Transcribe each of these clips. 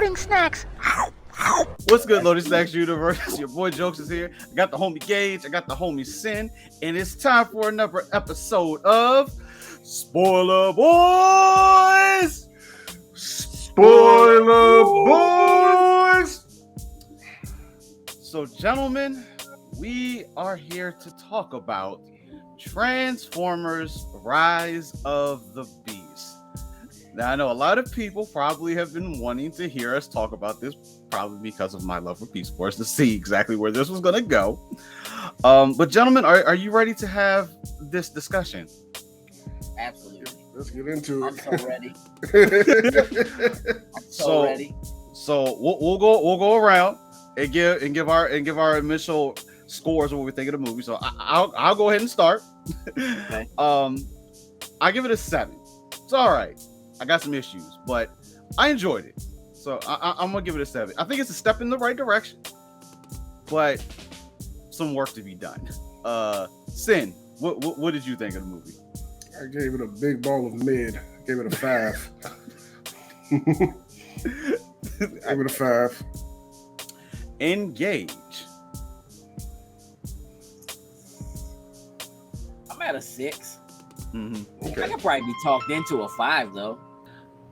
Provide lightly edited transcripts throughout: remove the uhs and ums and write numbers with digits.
loading snacks. What's good, Loading Snacks Universe? Your boy Jokes is here. I got the homie Gage, I got the homie Sin, and it's time for another episode of Spoiler Boys! Spoiler Boys! So, gentlemen, we are here to talk about Transformers Rise of the Beast. Now, I know a lot of people probably have been wanting to hear us talk about this, probably because of my love for Beast Wars, to see exactly where this was going to go. But gentlemen, are you ready to have this discussion? Absolutely. Let's get into it. I'm so ready. Ready. So we'll go around and give our initial scores of what we think of the movie. So I'll go ahead and start. Okay. I give it a 7. It's all right. I got some issues, but I enjoyed it. So I'm gonna give it a 7. I think it's a step in the right direction, but some work to be done. Sin, what did you think of the movie? I gave it a big ball of mid. I gave it a 5. I gave it a 5. Engage. I'm at a 6. Mm-hmm. Okay. I could probably be talked into a 5 though.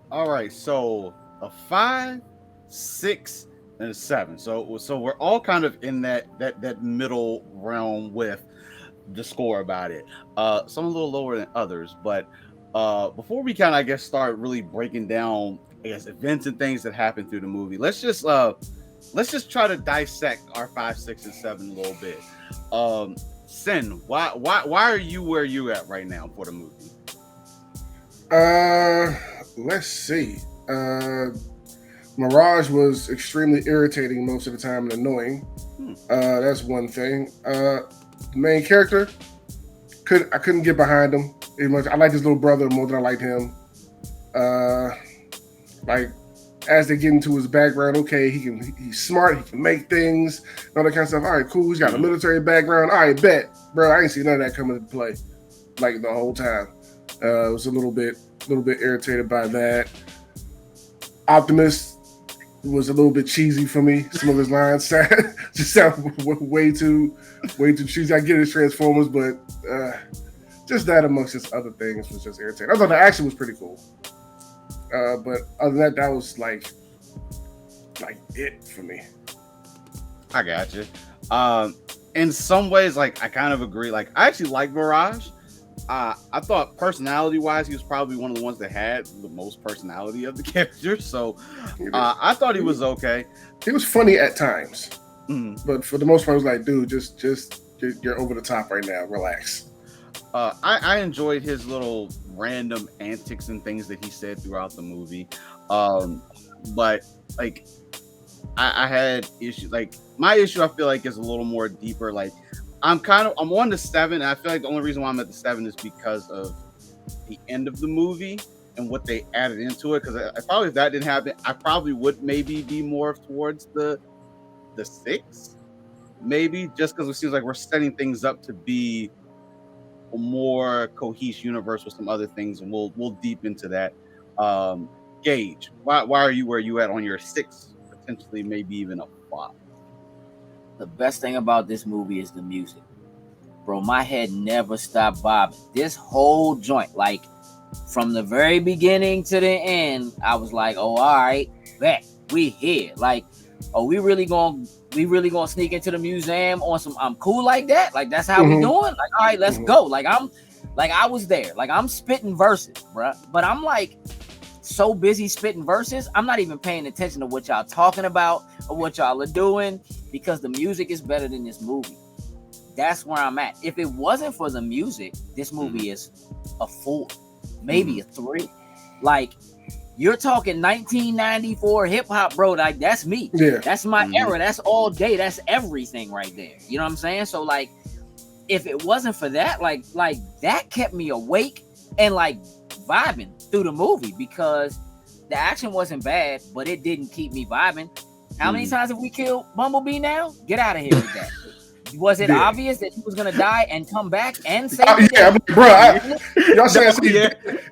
All right, so a 5, 6, and a 7. So we're all kind of in that middle realm with the score about it. Some a little lower than others, but before we kind of, I guess, start really breaking down, I guess, events and things that happen through the movie, let's just try to dissect our 5, 6, and 7 a little bit. Sin, why are you where you at right now for the movie? Let's see. Mirage was extremely irritating most of the time and annoying. That's one thing. The main character, I couldn't get behind him. I liked his little brother more than I liked him. Like as they get into his background, okay, he's smart, he can make things, and all that kind of stuff. All right, cool. He's got a military background. All right, bet, bro. I ain't seen none of that coming into play, like the whole time. I was a little bit irritated by that. Optimus was a little bit cheesy for me. Some of his lines just sound way too cheesy. I get his Transformers, but just that amongst just other things was just irritating. I thought the action was pretty cool. But other than that was like it for me. I got you. In some ways, like I kind of agree. Like I actually like Mirage. I thought personality-wise, he was probably one of the ones that had the most personality of the characters. So I thought he was okay. He was funny at times, but for the most part, I was like, dude, just you're over the top right now. Relax. I enjoyed his little random antics and things that he said throughout the movie. But like I had issues. Like my issue, I feel like, is a little more deeper. Like I'm on the 7. And I feel like the only reason why I'm at the 7 is because of the end of the movie and what they added into it. Because if that didn't happen, I probably would maybe be more towards the 6, maybe, just because it seems like we're setting things up to be a more cohesive universe with some other things, and we'll deep into that. Gage, why are you where you at on your 6, potentially maybe even a 5? The best thing about this movie is the music. Bro, my head never stopped bobbing. This whole joint, like from the very beginning to the end, I was like, oh, all right, bet we here. Like, are we really gonna sneak into the museum on some I'm cool like that? Like that's how we doing? Like, all right, let's go. I was there. Like I'm spitting verses, bro. But I'm like so busy spitting verses, I'm not even paying attention to what y'all talking about or what y'all are doing, because the music is better than this movie. That's where I'm at. If it wasn't for the music, this movie is a 4, maybe a 3. Like, you're talking 1994 hip hop, bro. Like that's me. Yeah. That's my era. That's all day. That's everything right there. You know what I'm saying? So like, if it wasn't for that, like that kept me awake and like vibing through the movie, because the action wasn't bad, but it didn't keep me vibing. How many times have we killed Bumblebee now? Get out of here with that. Was it obvious that he was gonna die and come back and save the day? Bro. Y'all saying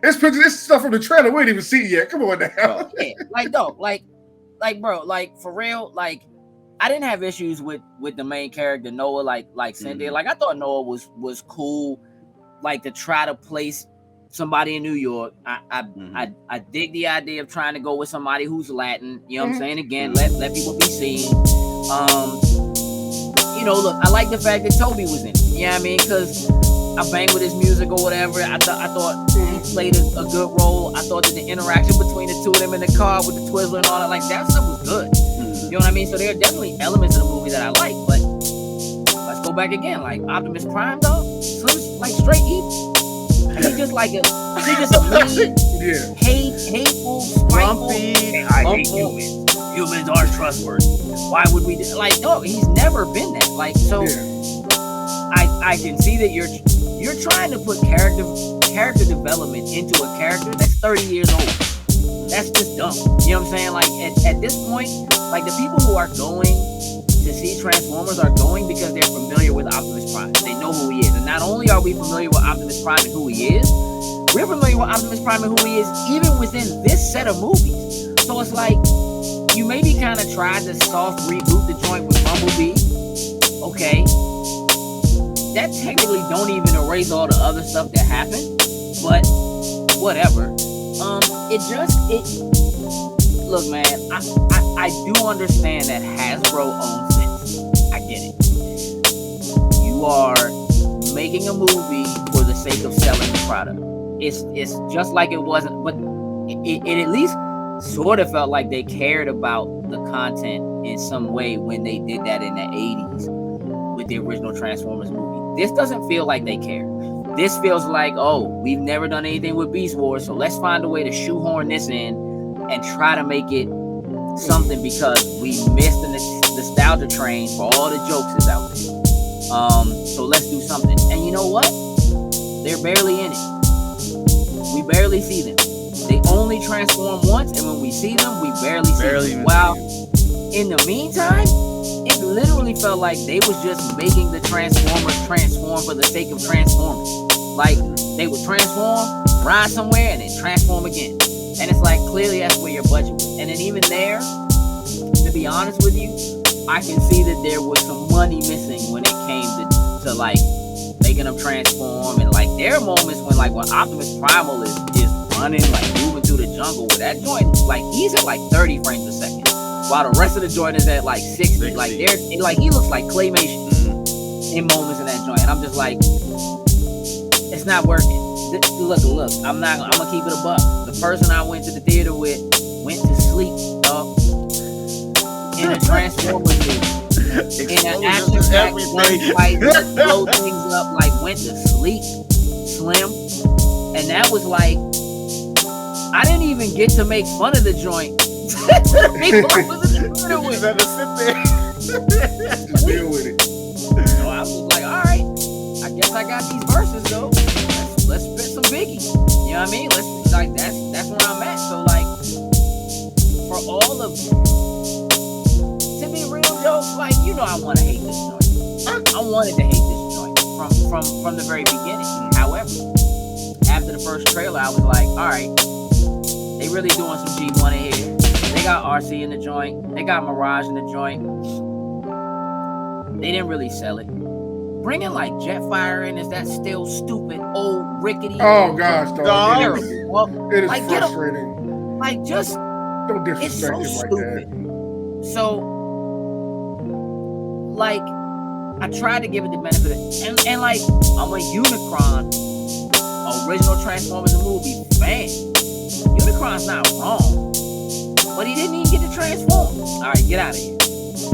this stuff from the trailer we ain't even see yet. Come on now. Yeah, like no, like like, bro, like for real, like I didn't have issues with the main character Noah, like Cindy. Like I thought Noah was cool, like to try to place somebody in New York. I dig the idea of trying to go with somebody who's Latin. You know what I'm saying? Again, let people be seen. You know, look, I like the fact that Toby was in it. You know what I mean? Because I banged with his music or whatever. I thought he played a good role. I thought that the interaction between the two of them in the car with the Twizzler and all that, like that stuff was good. You know what I mean? So there are definitely elements of the movie that I like, but let's go back again. Like Optimus Prime, though, Slim's like straight evil. He just like a mean, hateful, spiteful. I hate humans. Humans aren't trustworthy. Why would we like? No, he's never been that. Like so, I can see that you're trying to put character development into a character that's 30 years old. That's just dumb. You know what I'm saying? Like at this point, like the people who are going to see Transformers are going because they're familiar with Optimus Prime. They know who he is. And not only are we familiar with Optimus Prime and who he is, we're familiar with Optimus Prime and who he is even within this set of movies. So it's like you maybe kind of tried to soft reboot the joint with Bumblebee. Okay. That technically don't even erase all the other stuff that happened. But whatever. Look, man, I do understand that Hasbro owns this. I get it. You are making a movie for the sake of selling the product. It's just like it wasn't, but it at least sort of felt like they cared about the content in some way when they did that in the 80s with the original Transformers movie. This doesn't feel like they care. This feels like, oh, we've never done anything with Beast Wars, so let's find a way to shoehorn this in and try to make it something because we missed the nostalgia train for all the jokes is out there. So let's do something. And you know what? They're barely in it. We barely see them. They only transform once, and when we see them, we barely see them. Wow. In the meantime, it literally felt like they was just making the Transformers transform for the sake of transforming. Like, they would transform, ride somewhere, and then transform again. And it's like, clearly that's where your budget was. And then even there, to be honest with you, I can see that there was some money missing when it came to like, making them transform. And like, there are moments when Optimus Primal is running, like, moving through the jungle with that joint. Like, he's at like 30 frames a second. While the rest of the joint is at like 60. Like he looks like claymation in moments in that joint. And I'm just like, it's not working. Look, I'm gonna keep it a buck. The person I went to the theater with went to sleep, dog. In a Transformers movie. In an action-packed gunfight that blow things up, like went to sleep, Slim. And that was like, I didn't even get to make fun of the joint. People I was in the theater with. Had to sit there. Deal with it. So I was like, all right, I guess I got these verses though. Let's spit some Biggie. You know what I mean? Let's like that's where I'm at. So like for all of to be real, Joe, like you know I want to hate this joint. I wanted to hate this joint from the very beginning. However, after the first trailer, I was like, all right, they really doing some G1 in here. They got RC in the joint. They got Mirage in the joint. They didn't really sell it. Bringing like Jetfire in, is that still stupid, old, rickety? Oh gosh, dog. It is like, frustrating. Like just don't disrespect it's so it like stupid. that. So like I tried to give it the benefit of, and like I'm a Unicron original Transformers movie fan. Unicron's not wrong, but he didn't even get to transform. All right, get out of here.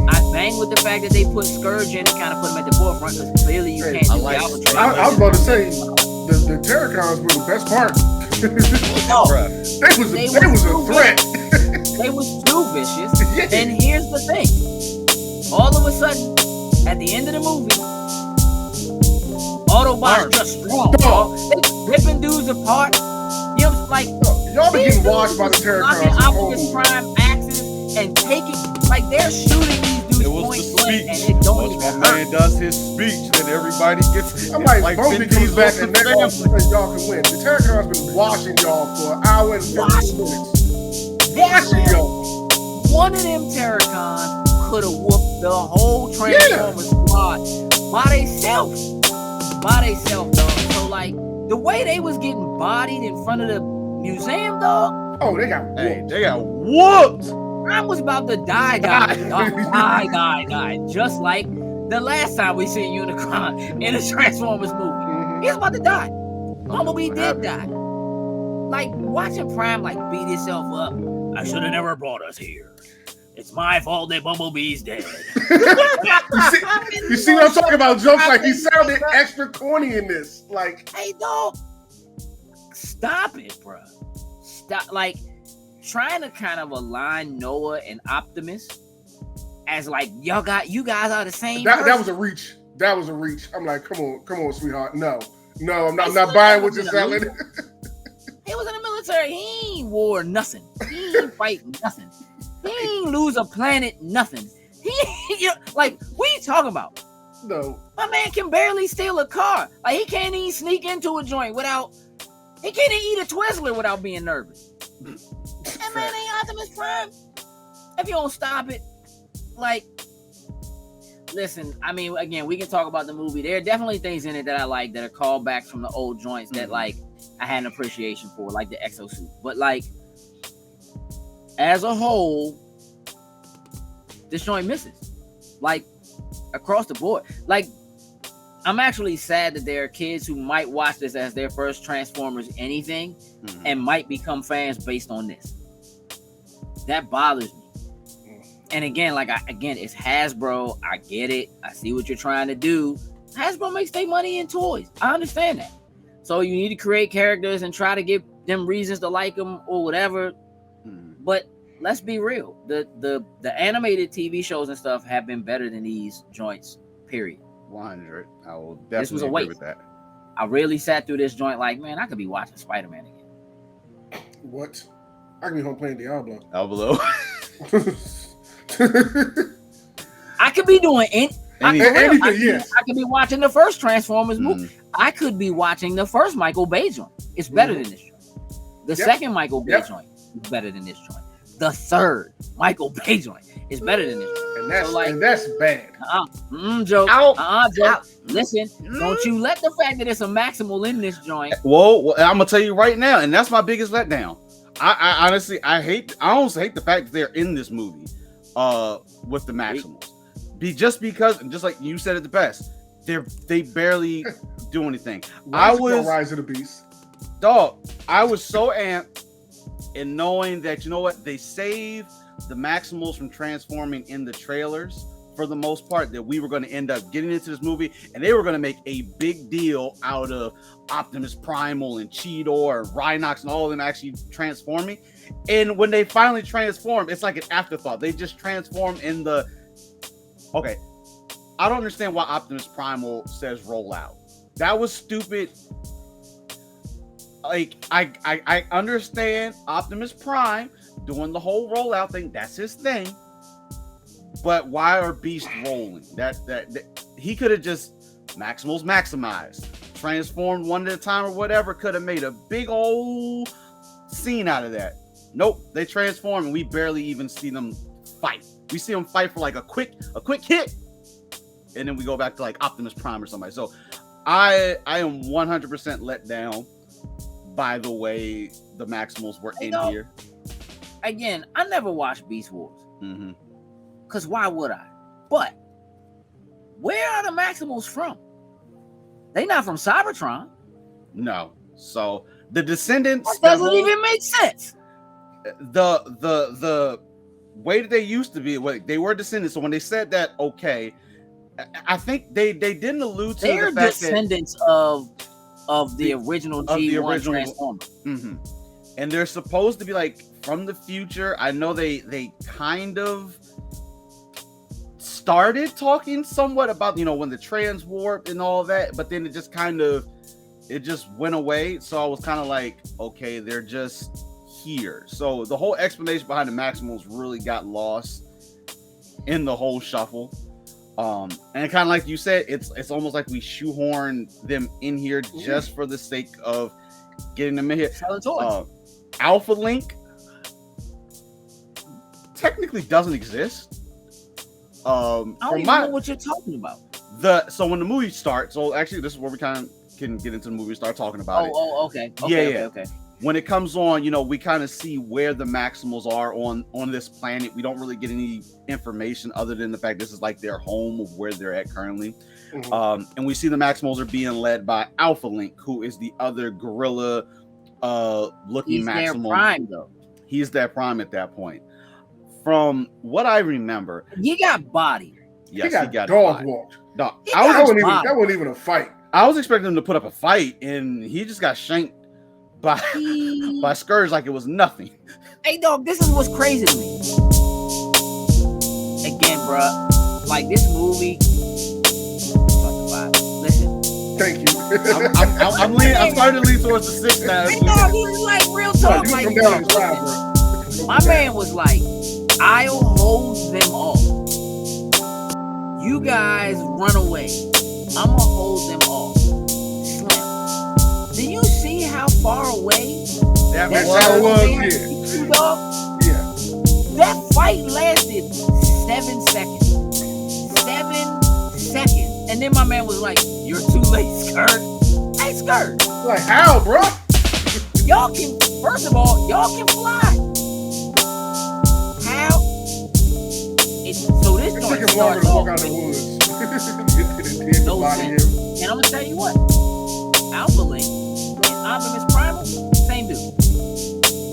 I bang with the fact that they put Scourge in and kind of put him at the forefront because clearly you can't do the Albatron. I was about to say the Terracons were the best part. No, they was a threat. They was too vicious. Yeah. And here's the thing: all of a sudden, at the end of the movie, Autobots just strong. They ripping dudes apart. You know, like y'all been getting washed by the Terracons. Optimus Prime axes and taking. Like they're shooting these dudes point blank and it don't even hurt. Man does his speech, then everybody gets. I'm like Bumblebee comes back and y'all can win. The Terracons been washing y'all for an hour and 15 minutes. Washing y'all. one of them Terracons could have whooped the whole Transformers squad by themselves. By themselves, dog. So like the way they was getting bodied in front of the museum, dog. Oh, they got whooped. Hey, they got whooped. I was about to die. Just like the last time we seen Unicron in a Transformers movie. He was about to die. Bumblebee did die. Like watching Prime like beat himself up. I should have never brought us here. It's my fault that Bumblebee's dead. you see what I'm talking about, jokes? Like he sounded extra corny in this. Like, hey, dog, stop it, bro. Stop. Like trying to kind of align Noah and Optimus as like you guys are the same. That was a reach. That was a reach. I'm like, come on, sweetheart. No, I'm not buying what you're selling. He was in the military. He ain't war nothing. He ain't fight nothing. He ain't lose a planet, nothing. Like, what are you talking about? No. My man can barely steal a car. Like, he can't even sneak into a joint he can't even eat a Twizzler without being nervous. That man ain't Optimus Prime. If you don't stop it, like, listen, I mean, again, we can talk about the movie. There are definitely things in it that I like that are callbacks from the old joints that, like, I had an appreciation for, like the exosuit. But, like, as a whole, this joint misses. Like, across the board. Like, I'm actually sad that there are kids who might watch this as their first Transformers anything and might become fans based on this. That bothers me. And again, it's Hasbro. I get it. I see what you're trying to do. Hasbro makes their money in toys. I understand that. So you need to create characters and try to give them reasons to like them or whatever. But let's be real. The animated TV shows and stuff have been better than these joints, period. 100. I will definitely this was a agree waste. with that. I really sat through this joint like, man, I could be watching Spider-Man again. What? I can be home playing Diablo. Diablo. I could be doing anything. Yes. I could be watching the first Transformers movie. I could be watching the first Michael Bay joint. It's better than this joint. The second Michael Bay joint is better than this joint. The third Michael Bay joint is better than this joint. And that's bad. Joke. Joke. Listen, don't you let the fact that it's a Maximal in this joint. Well, I'm gonna tell you right now, and that's my biggest letdown. I honestly, I almost hate the fact that they're in this movie with the Maximals. Just because, just like you said it the best, they barely do anything. Rise of the Beast. Dog, I was so amped in knowing that, you know what, they saved the Maximals from transforming in the trailers for the most part, that we were going to end up getting into this movie and they were going to make a big deal out of Optimus Primal and Cheetor and Rhinox and all of them actually transforming. And when they finally transform, it's like an afterthought. They just transform in the... Okay, I don't understand why Optimus Primal says roll out. That was stupid. Like, I understand Optimus Prime doing the whole rollout thing. That's his thing. But why are Beast rolling? That he could have just Maximals maximized, transformed one at a time or whatever. Could have made a big old scene out of that. Nope, they transform and we barely even see them fight. We see them fight for like a quick hit, and then we go back to like Optimus Prime or somebody. So I am 100% let down by the way the Maximals were in here. Again, I never watched Beast Wars. Because why would I? But where are the Maximals from? They not from Cybertron. No. So the descendants... That doesn't even make sense. The way that they used to be, they were descendants. So when they said that, okay, I think they didn't allude to they're the fact descendants of the original G1 Transformer. And they're supposed to be like from the future. I know they kind of started talking somewhat about, when the trans warp and all that, but then it just went away. So I was kind of like, okay, they're just here. So the whole explanation behind the Maximals really got lost in the whole shuffle. And kind of like you said, it's almost like we shoehorn them in here just for the sake of getting them in here. Alpha Link, technically doesn't exist. I don't even know what you're talking about. So when the movie starts, so actually this is where we kind of can get into the movie and start talking about it. Okay. Okay. When it comes on, we kind of see where the Maximals are on this planet. We don't really get any information other than the fact this is like their home of where they're at currently. Mm-hmm. And we see the Maximals are being led by Alpha Link, who is the other gorilla looking Maximal. He's their prime, though. He's their prime at that point. From what I remember, he got body. Yes, he got dog walked. No, that wasn't even a fight. I was expecting him to put up a fight, and he just got shanked by Scourge like it was nothing. Hey, dog, this is what's crazy to me. Again, bruh, like this movie. Listen. Thank you. I'm starting to lean towards the 6 now. Hey, dog, this is like real talk. Like, my man was like, "I'll hold them all. You guys run away. I'ma hold them all." Slim. Do you see how far away that was? Yeah. That fight lasted 7 seconds. 7 seconds. And then my man was like, "You're too late, Skirt." Hey, Skirt. Like, how, bro? Y'all can, first of all, y'all can fly. How? So this joint starts off. Walk out the woods. No sense. And I'm gonna tell you what, Alpha Link and Optimus Primal, same dude.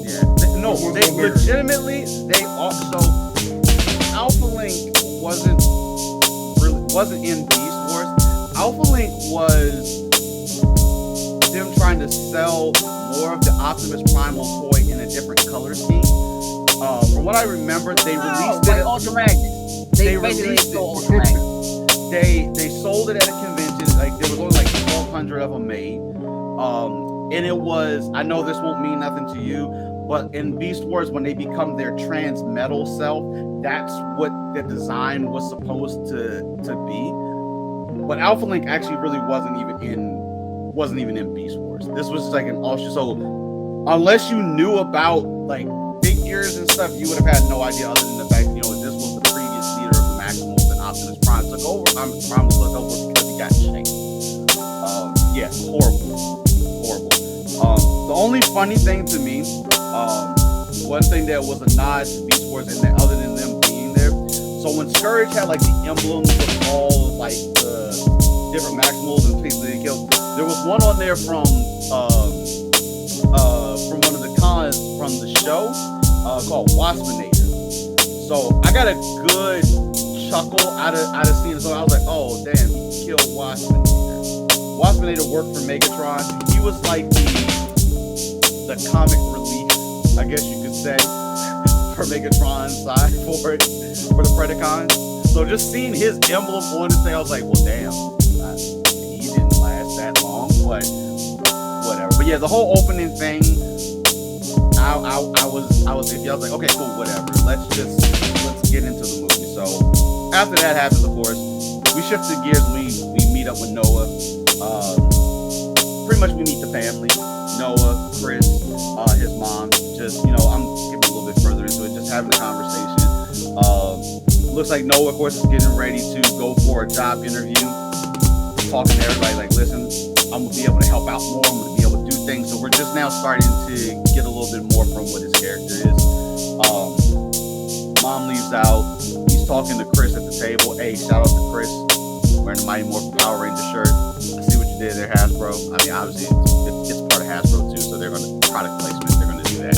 Yeah, no, they legitimately, they also Alpha Link wasn't in Beast Wars. Alpha Link was them trying to sell more of the Optimus Primal toy in a different color scheme. From what I remember, they released it. Ultra Magnus. They released it. Ultra Magnus. They sold it at a convention. Like there was only like 1,200 of them made. And it was, I know this won't mean nothing to you, but in Beast Wars, when they become their trans metal self, that's what the design was supposed to be. But Alpha Link actually really wasn't even in Beast Wars. This was like an offshoot. So unless you knew about like figures and stuff, you would have had no idea other than the fact this was the previous leader of the Maximals and Optimus Prime took over. Optimus Prime took over because he got shanked. Yeah, horrible. The only funny thing to me, one thing that was a nod to Beast Wars and that other than them being there. So when Scourge had like the emblems of all like the different Maximals and people they killed, there was one on there from one of the cons from the show called Waspinator. So I got a good chuckle out of seeing it. So I was like, oh damn, he killed Waspinator. Waspinator worked for Megatron. He was like the comic relief, I guess you could say, for Megatron's side for the Predacons. So just seeing his emblem on this thing, I was like, well damn, he didn't last that long, but whatever. But yeah, the whole opening thing, I was iffy. I was like, okay, cool, whatever. Let's get into the movie. So after that happens, of course, we shift the gears and we meet up with Noah. Pretty much we meet the family. Noah, Chris, his mom. Just, I'm skipping a little bit further into it, just having a conversation. Looks like Noah, of course, is getting ready to go for a job interview. Talking to everybody like, listen, I'm gonna be able to help out more. I'm gonna be able to do things. So we're just now starting to get a little bit more from what his character is. Mom leaves out. He's talking to Chris at the table. Hey, shout out to Chris, wearing the Mighty Morphin Power Ranger shirt. I see what you did there, Hasbro. I mean, obviously, it's part of Hasbro too, so they're going to product placement. They're going to do that.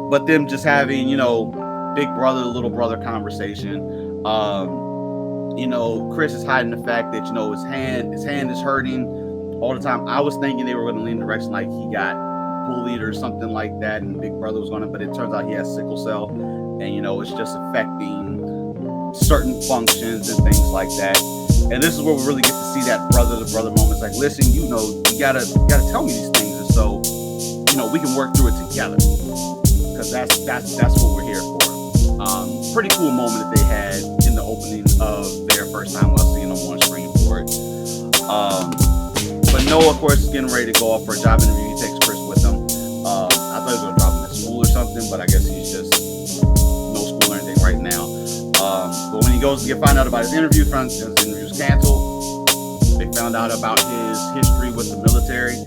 But them just having, big brother, little brother conversation. Chris is hiding the fact that his hand is hurting all the time. I was thinking they were going to lean in the direction like he got bullied or something like that, and Big Brother was going to. But it turns out he has sickle cell, and it's just affecting certain functions and things like that. And this is where we really get to see that brother to brother moments. Like, listen, you gotta tell me these things, and so we can work through it together, because that's what we're here for. Pretty cool moment that they had in the opening of their first time while seeing them on screen for it. But Noah, of course, is getting ready to go off for a job interview. He takes Chris with him. I thought he was gonna drop him at school or something. something, but I guess he's just no school or anything right now. But when he goes to find out about his interview, his interview's canceled. They found out about his history with the military.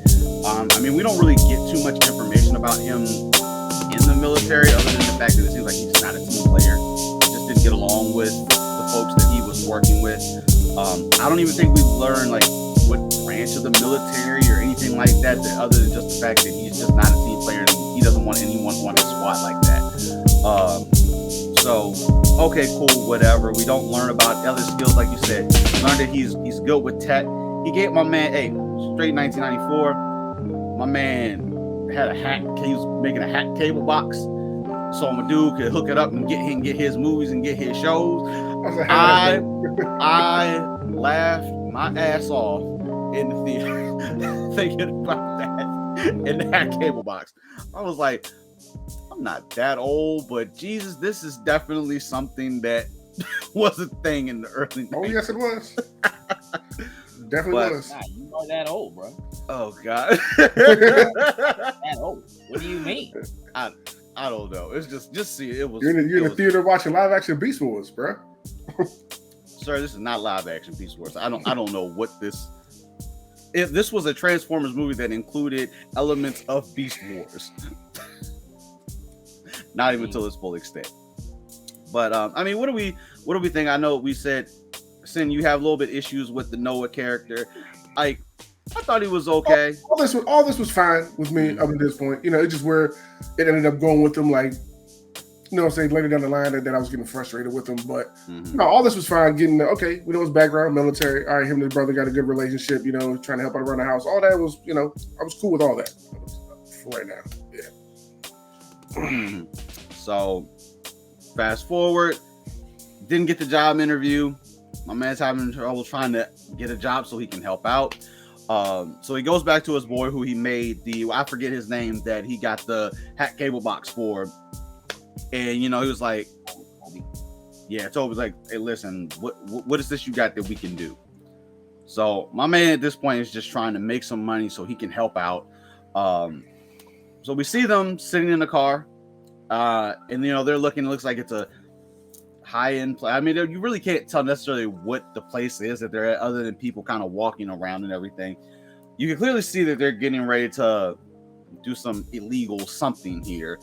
I mean, we don't really get too much information about him in the military, other than the fact that it seems like he's not a team player. He just didn't get along with the folks that he was working with. I don't even think we learned like what branch of the military or anything like that, other than just the fact that he's just not a team player and he doesn't want anyone on his squad like that. So okay, cool, whatever. We don't learn about other skills, like you said. We learned that he's good with tech. He gave my man, straight 1994. My man had a hat. He was making a hat cable box, so my dude could hook it up and get his movies and get his shows. I laughed my ass off in the theater thinking about that in the hat cable box. I was like, I'm not that old, but Jesus, this is definitely something that was a thing in the early 90s. Oh yes, it was. Definitely was. Nah, you are that old, bro. Oh God. That old. What do you mean? I don't know. It's just see it was. You're in the theater watching live action Beast Wars, bro. Sir, this is not live action Beast Wars. I don't know what this. If this was a Transformers movie that included elements of Beast Wars, not even to its full extent. But I mean, what do we think? I know we said, Sin, you have a little bit issues with the Noah character. I thought he was okay. All this was fine with me up to this point. You know, it's just where it ended up going with him, like, you know what I'm saying, later down the line that I was getting frustrated with him. But no, all this was fine. Getting okay, we know his background, military. All right, him and his brother got a good relationship, you know, trying to help out around the house. All that was, you know, I was cool with all that for right now. Yeah. So fast forward, didn't get the job interview. My man's having trouble trying to get a job so he can help out. So he goes back to his boy who he made I forget his name, that he got the hat cable box for. And, you know, he was like, yeah, Toby was like, hey, listen, what is this you got that we can do? So my man at this point is just trying to make some money so he can help out. So we see them sitting in the car. And, you know, they're looking, it looks like it's a high-end place. I mean, you really can't tell necessarily what the place is that they're at, other than people kind of walking around and everything. You can clearly see that they're getting ready to do some illegal something here,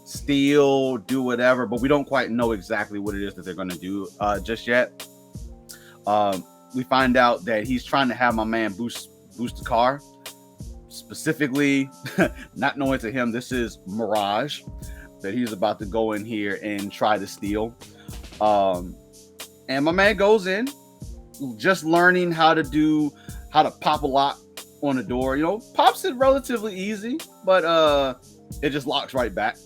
steal, do whatever, but we don't quite know exactly what it is that they're going to do just yet. We find out that he's trying to have my man boost the car, specifically not knowing to him this is Mirage that he's about to go in here and try to steal. And my man goes in, just learning how to pop a lock on the door. You know, pops it relatively easy, but it just locks right back.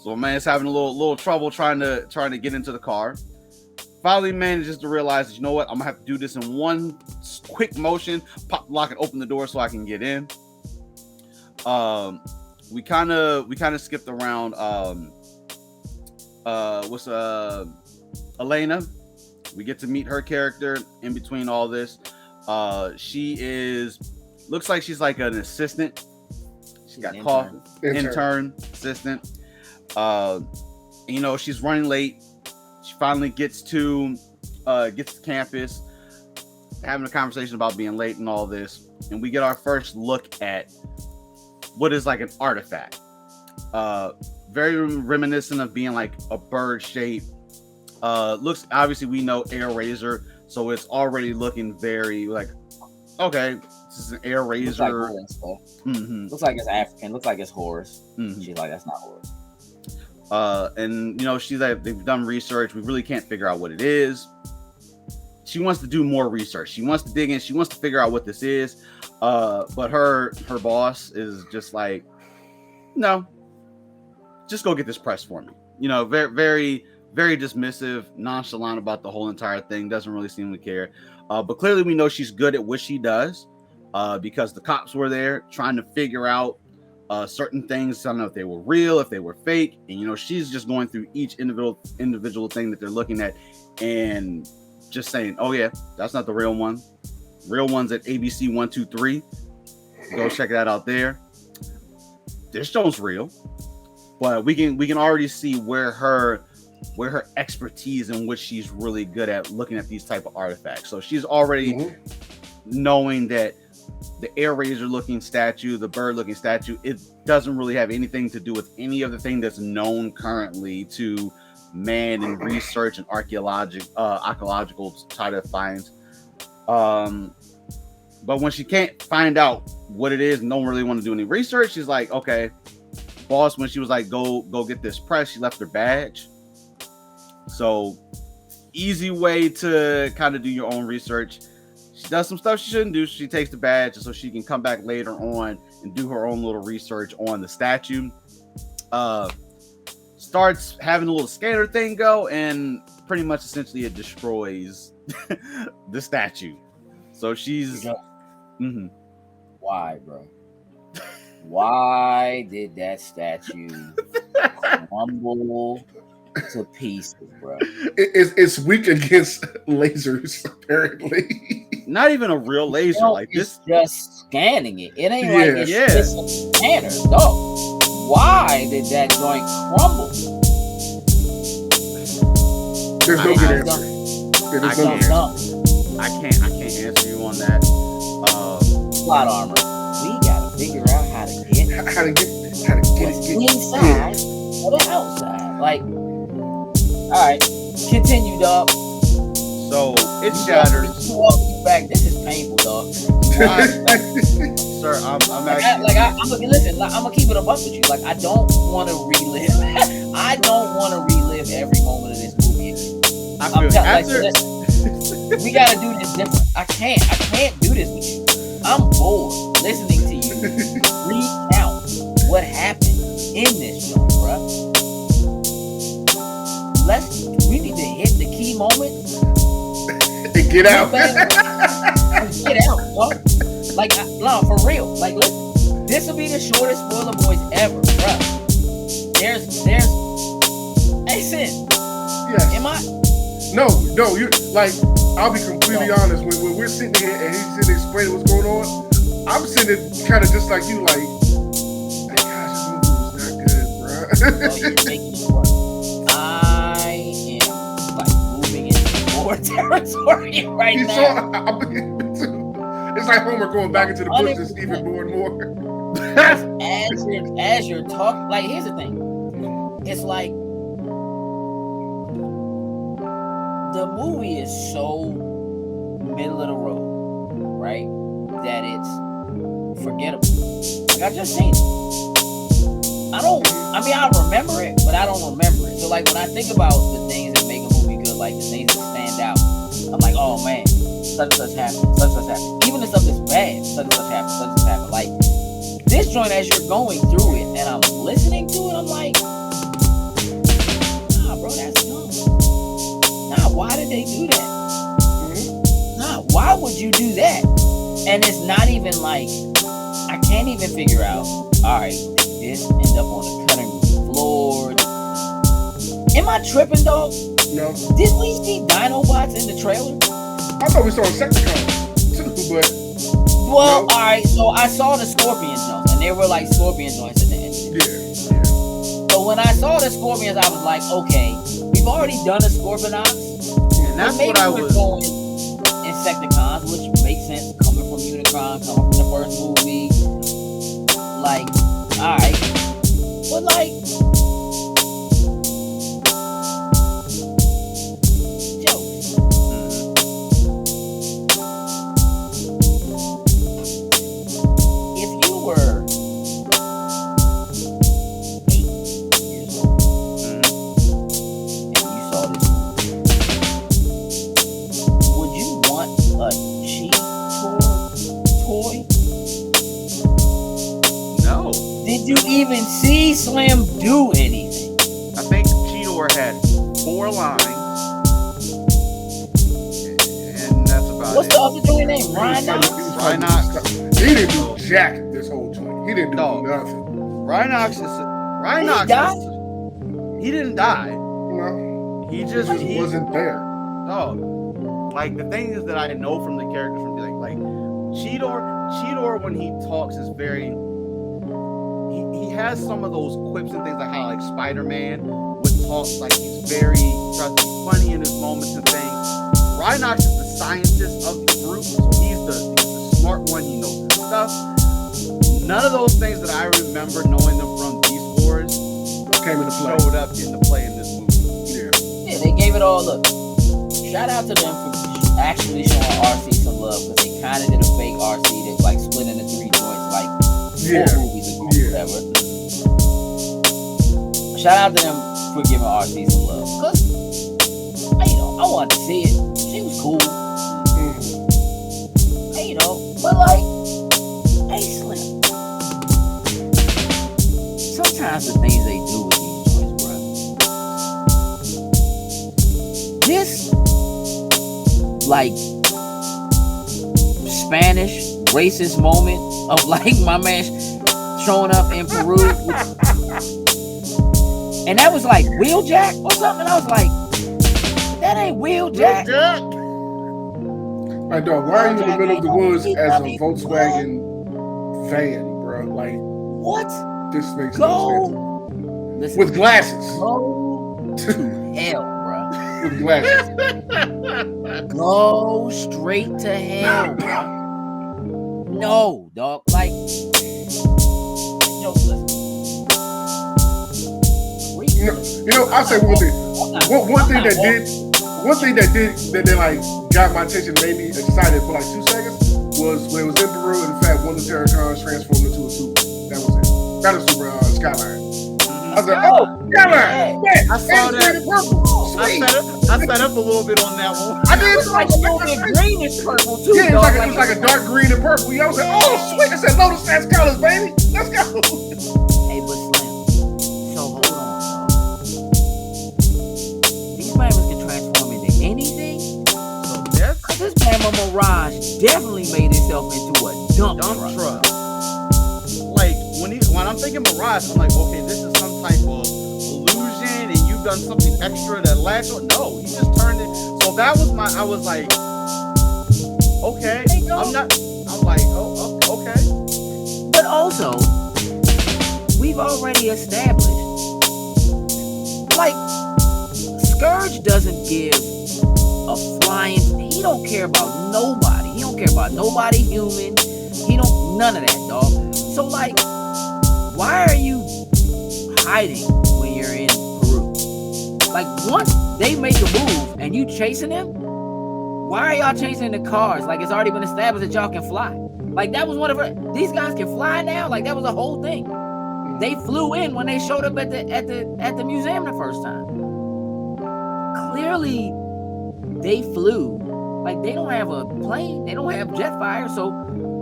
So my man's having a little trouble trying to get into the car. Finally manages to realize that, you know what, I'm gonna have to do this in one quick motion, pop the lock and open the door so I can get in. We kind of skipped around Elena. We get to meet her character in between all this. She looks like she's like an assistant. She got coffee, intern assistant. You know, she's running late. She finally gets to campus, having a conversation about being late and all this, and we get our first look at what is like an artifact. Very reminiscent of being like a bird shape. Looks, obviously we know Air Razor, so it's already looking very like, okay, this is an Air Razor. Looks like it's African. Looks like it's Horus. She's like, that's not Horus. And you know, she's like, they've done research. We really can't figure out what it is. She wants to do more research. She wants to dig in. She wants to figure out what this is. But her boss is just like, no, just go get this press for me. You know, very, very, very dismissive, nonchalant about the whole entire thing. Doesn't really seem to care. But clearly we know she's good at what she does, because the cops were there trying to figure out certain things. I don't know if they were real, if they were fake. And, you know, she's just going through each individual thing that they're looking at and just saying, oh yeah, that's not the real one. Real one's at ABC 123. Go check that out there. This show real. but we can already see where her expertise and what she's really good at looking at these type of artifacts. So she's already knowing that the air razor looking statue, the bird looking statue, it doesn't really have anything to do with any of the thing that's known currently to man and research and archaeological type of finds. But when she can't find out what it is and don't really want to do any research, she's like, okay, boss, when she was like, go get this press, she left her badge. So easy way to kind of do your own research. She does some stuff she shouldn't do. She takes the badge so she can come back later on and do her own little research on the statue. Starts having a little scanner thing go, and pretty much essentially it destroys the statue. So she's why, bro? Why did that statue crumble to pieces, bro? It's weak against lasers, apparently. Not even a real laser like this. Just scanning it. It ain't like it's just a scanner. No. Why did that joint crumble? There's no good answer. I can't answer you on that. Plot armor. We gotta figure out how to get it inside or the outside. Like, all right, continue, dog. So it shatters. Back. This is painful, dog. Sir, I'm actually I'm gonna listen. I'm gonna keep it a buck with you. Like, I don't want to relive. I don't want to relive every moment of this movie. We gotta do this different. I can't do this with you. I'm bored listening to you recount what happened in this joint, bro. We need to hit the key moments and get out. Get out, dog. Like, no, for real. Like, listen, this will be the shortest Spoiler Boys ever, bro. There's, hey, Sin. Yes. Am I? No, you like. I'll be completely honest. When we're sitting here and he's sitting explaining what's going on, I'm sitting kind of just like you, like, gosh, this movie was not good, bro. You're making it work. I am like moving into more territory right now. It's like Homer going back into the bush and Stephen more and more. as you're talking, like, here's the thing. It's like the movie is so middle of the road, right? That it's forgettable. Like, I just seen it. I remember it, but I don't remember it. So, like, when I think about the things that make a movie good, like the things that stand out, I'm like, oh man, such and such happened, such and such happened. Even the stuff that's bad, such and such happened, such and such happened. Like, this joint, as you're going through it and I'm listening to it, I'm like, nah, bro, that's dumb. Nah, why did they do that? Nah, why would you do that? And it's not even like, I can't even figure out, all right, did this end up on the cutting room floor? Am I tripping, dog? No. Did we see Dinobots in the trailer? I thought we saw Insecticons too, but... Well, no. All right, so I saw the Scorpion joints, and they were like Scorpion joints at the end. Yeah. So when I saw the Scorpions, I was like, okay, we've already done a Scorpionox. And that's what I was... going Insecticons, which makes sense, coming from Unicron, coming from the first movie. Like, all right. But, like... even see Slam do anything. I think Cheetor had 4 lines, and that's about What's it. the other dude name? Rhinox? He didn't do jack this whole joint. He didn't do nothing. Rhinox he didn't die. No. He just wasn't there. No. Like, the thing is that I know from the characters from like Cheetor when he talks is very... he has some of those quips and things like how like Spider-Man would talk like he's very tries to be funny in his moments and things. Rhinox is the scientist of the group, so he's the smart one. He knows his stuff. None of those things that I remember knowing them from Beast Wars Came into play. showed up in the play in this movie. Yeah, they gave it all. Look, shout out to them for actually showing RC some love, because they kind of did a fake RC that like split into 3 joints like 4 movies ago, whatever. Shout out to them for giving RC some love, cause I wanted to see it. She was cool, but like, hey Slim, sometimes the things they do with these joints, bro. This like Spanish racist moment of like my man showing up in Peru, and that was like Wheeljack or something. I was like, that ain't Wheeljack. Like, dog, why are you in the middle of the woods as a Volkswagen van, bro? Like, what? This makes Go. no sense. Listen, With glasses. go to hell, bro. With glasses. Go straight to hell, bro. No, dog. Like, yo, listen. I'll say one thing. One thing that like got my attention, made me excited for like 2 seconds, was when it was in Peru and in fact one of the Terracons transformed into a suit. That was it. Not a super Skyline. I was like, oh, Skyline! Yeah, I saw that. Sweet. I set up a little bit on that one. I did. It's like a little bit greenish purple too. Yeah, it dog. was like a dark green and purple. I was like, oh, sweet. I said, Lotus Fast colors, baby. Let's go. Hey, but Slim, so hold on, dog. These Bama's can transform into anything. So that's Cause this Bama Mirage definitely made itself into a dump truck. Like when I'm thinking Mirage, I'm like, okay, this is some type of illusion, and you've done something extra that latch on. No, he just turned it. So that was I was like, okay, I'm like, oh, okay. But also, we've already established, like, Scourge doesn't give a flying. He don't care about nobody. He don't care about nobody human. He don't none of that, dog. So like, why are you hiding when you're in Peru? Like, once they make a move and you chasing them, why are y'all chasing the cars? Like, it's already been established that y'all can fly. Like, that was one of these guys can fly now. Like, that was a whole thing. They flew in when they showed up at the museum the first time. Clearly, they flew. Like, they don't have a plane. They don't have jet fire. So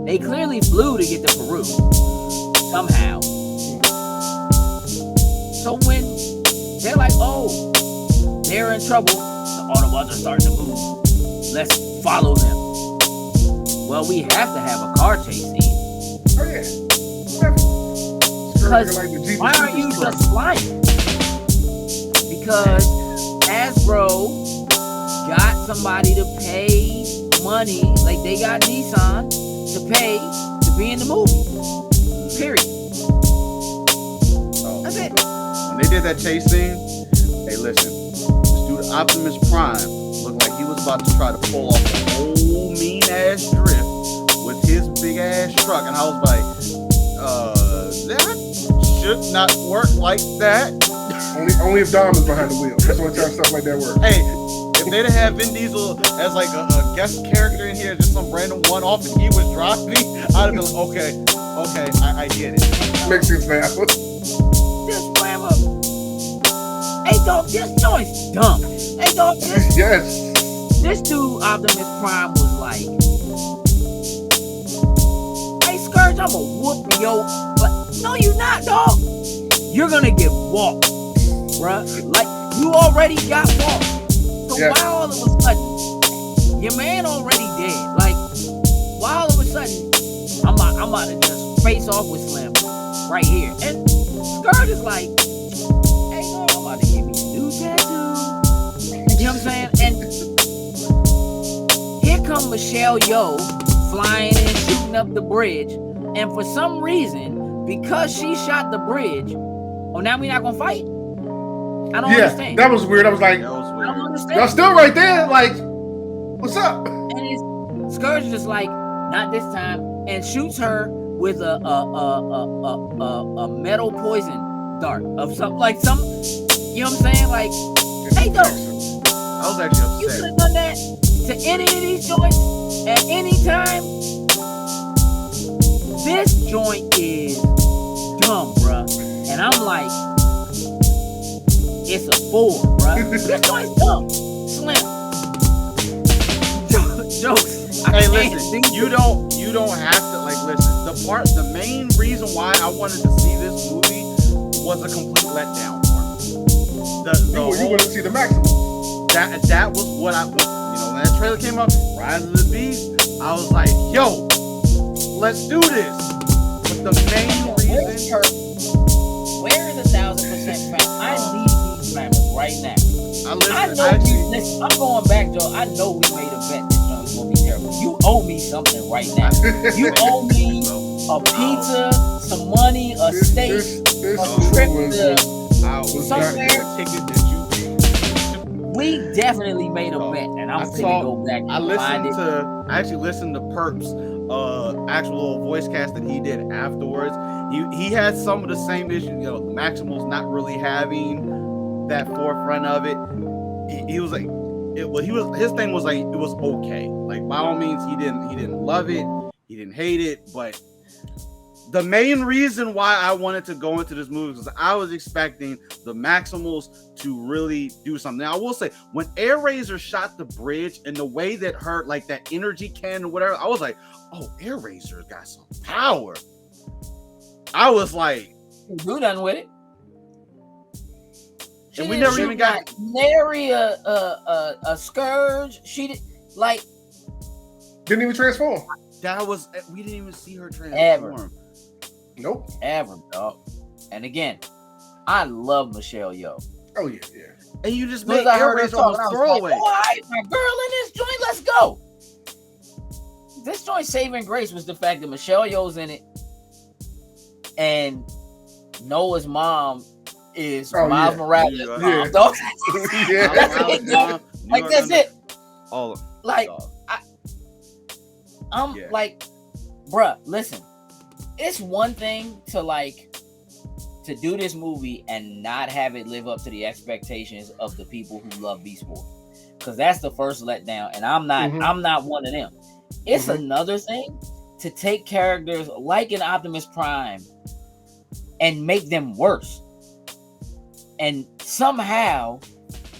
they clearly flew to get to Peru somehow. So when they're like, oh, they're in trouble, the Autobots are starting to move. Let's follow them. Well, we have to have a car chase scene. Oh yeah, definitely. Because why aren't you just flying? Because Hasbro got somebody to pay money, like they got Nissan to pay to be in the movie. Period. Oh. That's it. When they did that chase scene, hey, listen, this dude Optimus Prime looked like he was about to try to pull off a whole mean ass drift with his big ass truck, and I was like, that should not work like that. Only if Dom is behind the wheel. That's what time stuff like that works. Hey, if they'd have had Vin Diesel as like a guest character in here, just some random one-off, and he was driving, I'd have been like, okay, I get it. Makes sense now. This grandma. Hey dog, this joint's dumb. Hey dog, this dude Optimus Prime was like, hey Scourge, I'ma whoop yo. But no, you not, dog. You're gonna get walked, bruh. Like, you already got walked. So why all of a sudden your man already dead? Like, why all of a sudden I'm about to just face off with Slim right here? And Scourge is like, hey, no, I'm about to give me a new tattoo. You know what I'm saying? And here come Michelle Yeoh flying and shooting up the bridge. And for some reason, because she shot the bridge. Oh, now we not gonna fight? I don't Yeah, understand. that was weird. I was like, That was I weird. don't understand. y'all still right there? Like, what's up? And it's Scourge is just like, not this time, and shoots her with a metal poison dart of some, like some, you know what I'm saying? Like, hey, though, I was actually you could upset. have done that to any of these joints at any time. This joint is dumb, bruh. And I'm like, it's a 4, bruh. This joint's dumb. Slim. Jokes. Hey, listen, you don't have to, like, listen. The main reason why I wanted to see this movie was a complete letdown for me. You want to see the Maximus? That was what I, when that trailer came up, Rise of the Beast, I was like, yo, let's do this. But the main reason, where is 1,000% fact? I need these cameras right now. I'm going back, Joe. I know we made a bet this joint was gonna be terrible. You owe me something right now. You owe me a pizza, some money, a steak, a trip to somewhere. Ticket that you we definitely made a bet, and I'm going to go back and find it. I actually listened to Perp's actual little voice cast that he did afterwards. He had some of the same issues, the Maximal's not really having that forefront of it. He was like, his thing was like, it was okay. Like, by all means, he didn't love it, he didn't hate it, but the main reason why I wanted to go into this movie was I was expecting the Maximals to really do something. Now, I will say, when Air Razor shot the bridge and the way that her, like, that energy cannon or whatever, I was like, oh, Air Razor got some power. I was like, do nothing with it. And we never even got nary a Scourge. She did, like, didn't even transform. We didn't even see her transform. Ever. Nope. Ever, dog. And again, I love Michelle Yeoh. Oh yeah. And you just made made Air Razor almost throwaway. Like, all right, my girl in this joint, let's go. This joint saving grace was the fact that Michelle Yeoh's in it, and Noah's mom is Miles Morales. Yeah. Dog. Yeah. That's it. All like I'm like, bruh, listen. It's one thing to do this movie and not have it live up to the expectations of the people who love Beast Wars, because that's the first letdown, and I'm not one of them. It's another thing to take characters like an Optimus Prime and make them worse, and somehow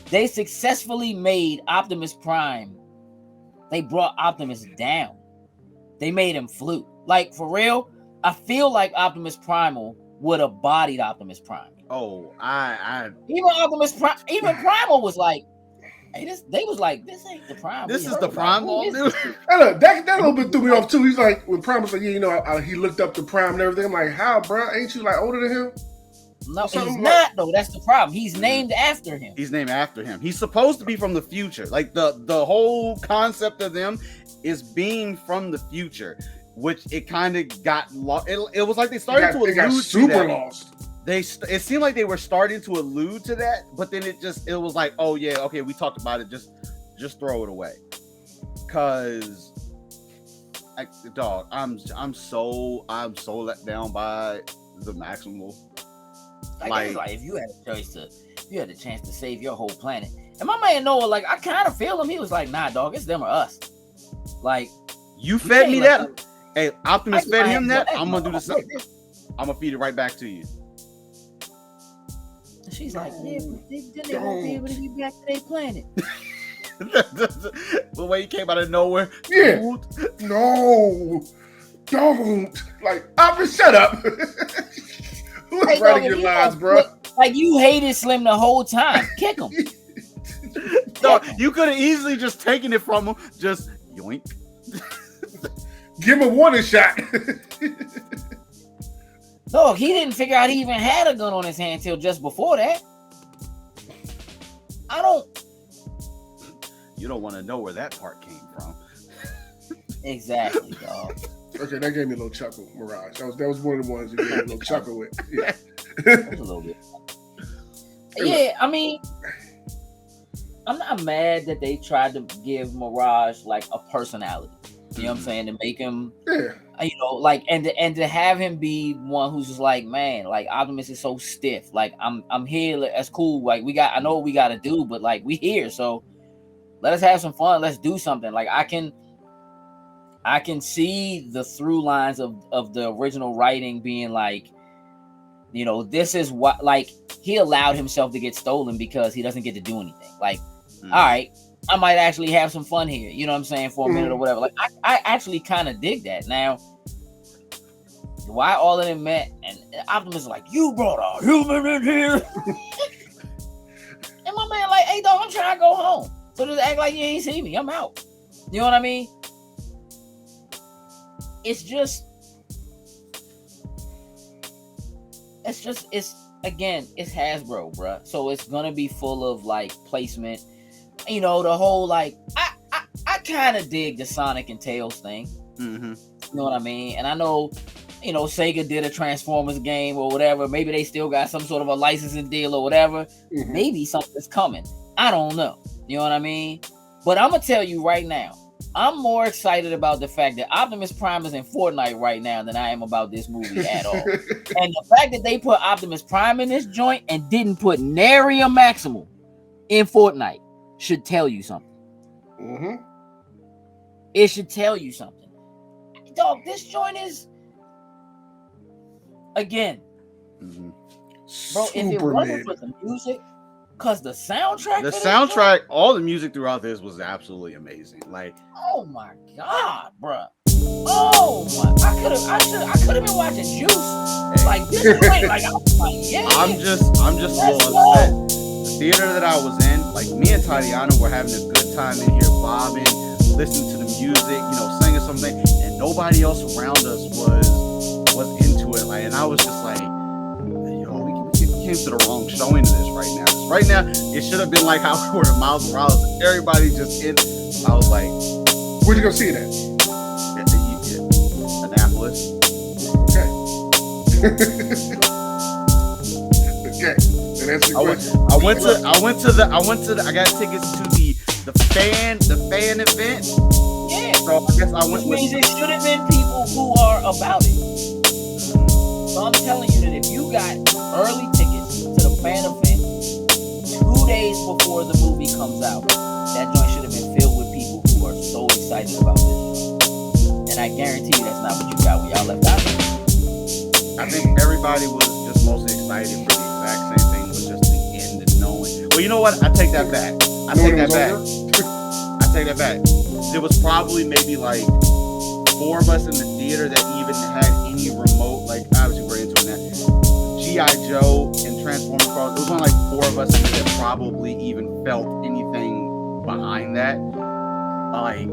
they successfully made Optimus Prime. They brought Optimus down. They made him flute. Like, for real, I feel like Optimus Primal would have bodied Optimus Prime. Oh, even Optimus Prime, even Primal was like, hey, they was like, this ain't the Prime. This is the Primal, dude. Hey, look, that little bit threw me off too. He's like, when Primal said, yeah, he looked up the Prime and everything. I'm like, how, bro? Ain't you like older than him? No, he's not though. That's the problem. He's named after him. He's named after him. He's supposed to be from the future. Like the whole concept of them is being from the future, which it kind of got lost. It was like they started to allude to that. Lost. It seemed like they were starting to allude to that, but then it was like, oh yeah, okay, we talked about it. Just throw it away, cause dog, I'm so let down by the Maximal. Like if you had a chance to save your whole planet, and my man Noah, like, I kind of feel him. He was like, nah, dog, it's them or us. Like, you fed me that. Hey, Optimus fed him that. I'm gonna do the same. I'm gonna feed it right back to you. And she's like, yeah, but then they won't be able to get back to their planet. The way he came out of nowhere. Yeah. No, don't. Like, Optimus, shut up. Who's writing your lines, bro? Like, you hated Slim the whole time. Kick him. No, you could have easily just taken it from him. Just yoink. Give him a warning shot. No, he didn't figure out he even had a gun on his hand till just before that. You don't want to know where that part came from. Exactly, dog. Okay, that gave me a little chuckle, Mirage. That was one of the ones you gave me a little chuckle with. Yeah. That's a little bit. Yeah, I mean, I'm not mad that they tried to give Mirage like a personality. You know what I'm saying? To make him, like, and to have him be one who's just like, man, like Optimus is so stiff. Like I'm here. That's cool. Like I know what we got to do, but like we here, so let us have some fun. Let's do something. Like I can see the through lines of the original writing being like, this is what, like, he allowed himself to get stolen because he doesn't get to do anything. Like, all right, I might actually have some fun here. You know what I'm saying? For a minute or whatever. Like, I actually kind of dig that. Now, why all of them met and Optimus is like, you brought a human in here. And my man like, hey, dog, I'm trying to go home. So just act like you ain't see me. I'm out. You know what I mean? It's again, it's Hasbro, bruh. So it's gonna be full of like placement. The whole like I kind of dig the Sonic and Tails thing. Mm-hmm. You know what I mean? And I know, Sega did a Transformers game or whatever. Maybe they still got some sort of a licensing deal or whatever. Mm-hmm. Maybe something's coming. I don't know. You know what I mean? But I'm gonna tell you right now, I'm more excited about the fact that Optimus Prime is in Fortnite right now than I am about this movie at all. And the fact that they put Optimus Prime in this joint and didn't put Naria Maximal in Fortnite should tell you something. Mm-hmm. It should tell you something. Dog, this joint is, again, bro, if it wasn't for the music, because the soundtrack, all the music throughout this was absolutely amazing. Like, oh my god, bro. Oh my, I could have been watching Juice. Like this point, like I was like, yeah. I'm just a little upset. The theater that I was in, like me and Tatiana were having a good time in here, bobbing, listening to the music, singing something, and nobody else around us was into it. Like, and I was just like, we came to the wrong showing of this right now. Right now, it should have been like how we were at Miles Morales. Everybody just in. I was like, where'd you go see it at? Annapolis. Okay. Okay. And that's your question. I got tickets to the fan event. Yeah. So I guess I went. Which means it should have been people who are about it. So I'm telling you that if you got early tickets to the fan event 2 days before the movie comes out, that joint should have been filled with people who are so excited about this. And I guarantee you that's not what you got when y'all left out. I think everybody was just mostly excited for the exact same thing, was just the end and knowing. Well, you know what? I take that back. I take that back. There was probably maybe like 4 of us in the theater that even had any remote, like obviously we're into that. G.I. Joe and Transformers, it was only like 4 of us in there that probably even felt anything behind that. Like,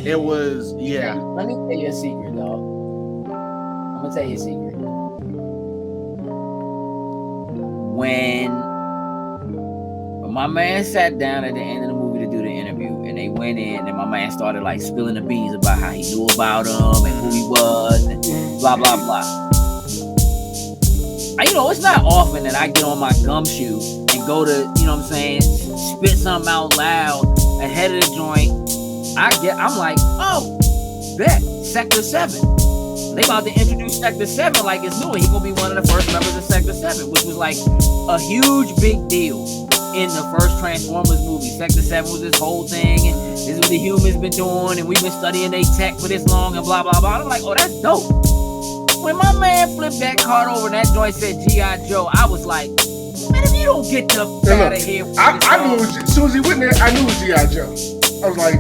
it was, yeah. Let me tell you a secret, dog. I'm gonna tell you a secret. When my man sat down at the end of the movie to do the interview, and they went in, and my man started like spilling the beans about how he knew about him and who he was, and blah blah blah. It's not often that I get on my gumshoe and go to, spit something out loud ahead of the joint. I'm like, oh, bet, Sector 7. They about to introduce Sector 7 like it's new. He's gonna be one of the first members of Sector 7, which was like a huge big deal in the first Transformers movie. Sector 7 was this whole thing, and this is what the humans been doing, and we've been studying their tech for this long, and blah blah blah. I'm like, oh, that's dope. When my man flipped that card over and that joint said G.I. Joe, I was like, man, if you don't get the f out of here. I knew as soon as he went there, I knew it was G.I. Joe. I was like,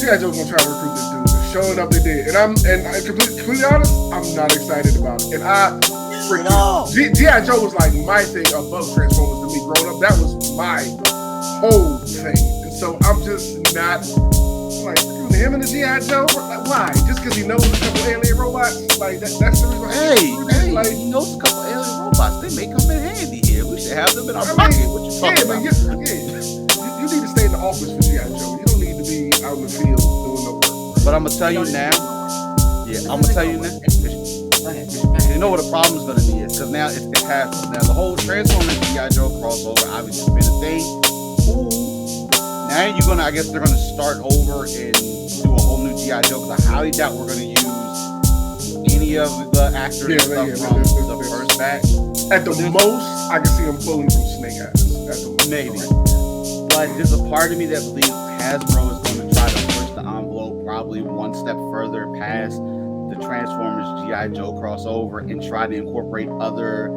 G.I. Joe's gonna try to recruit this dude. And showing up they did. And I'm completely honest, I'm not excited about it. And G.I. Joe was like my thing above Transformers to me growing up. That was my whole thing. And so I'm just not like him and the G.I. Joe. Like, why? Just because he knows a couple alien robots? Like that's the reason. Hey, like, he knows a couple alien robots. They may come in handy here. We should have them in our pocket. What you talking about? You need to stay in the office for G.I. Joe. You don't need to be out in the field doing no work. But I'm gonna tell you now, Yeah, I'm gonna tell you now. Go ahead. You know what the problem is gonna be is because now it's Hasbro. Now the whole Transformers G.I. Joe crossover obviously has been a thing. Cool. Now you're gonna, I guess they're gonna start over and do a whole new G.I. Joe because I highly doubt we're gonna use any of the actors and stuff from the first batch. At the most, I can see them pulling from Snake Eyes. Maybe. But there's a part of me that believes Hasbro is going to try to push the envelope probably one step further past the Transformers G.I. Joe crossover and try to incorporate other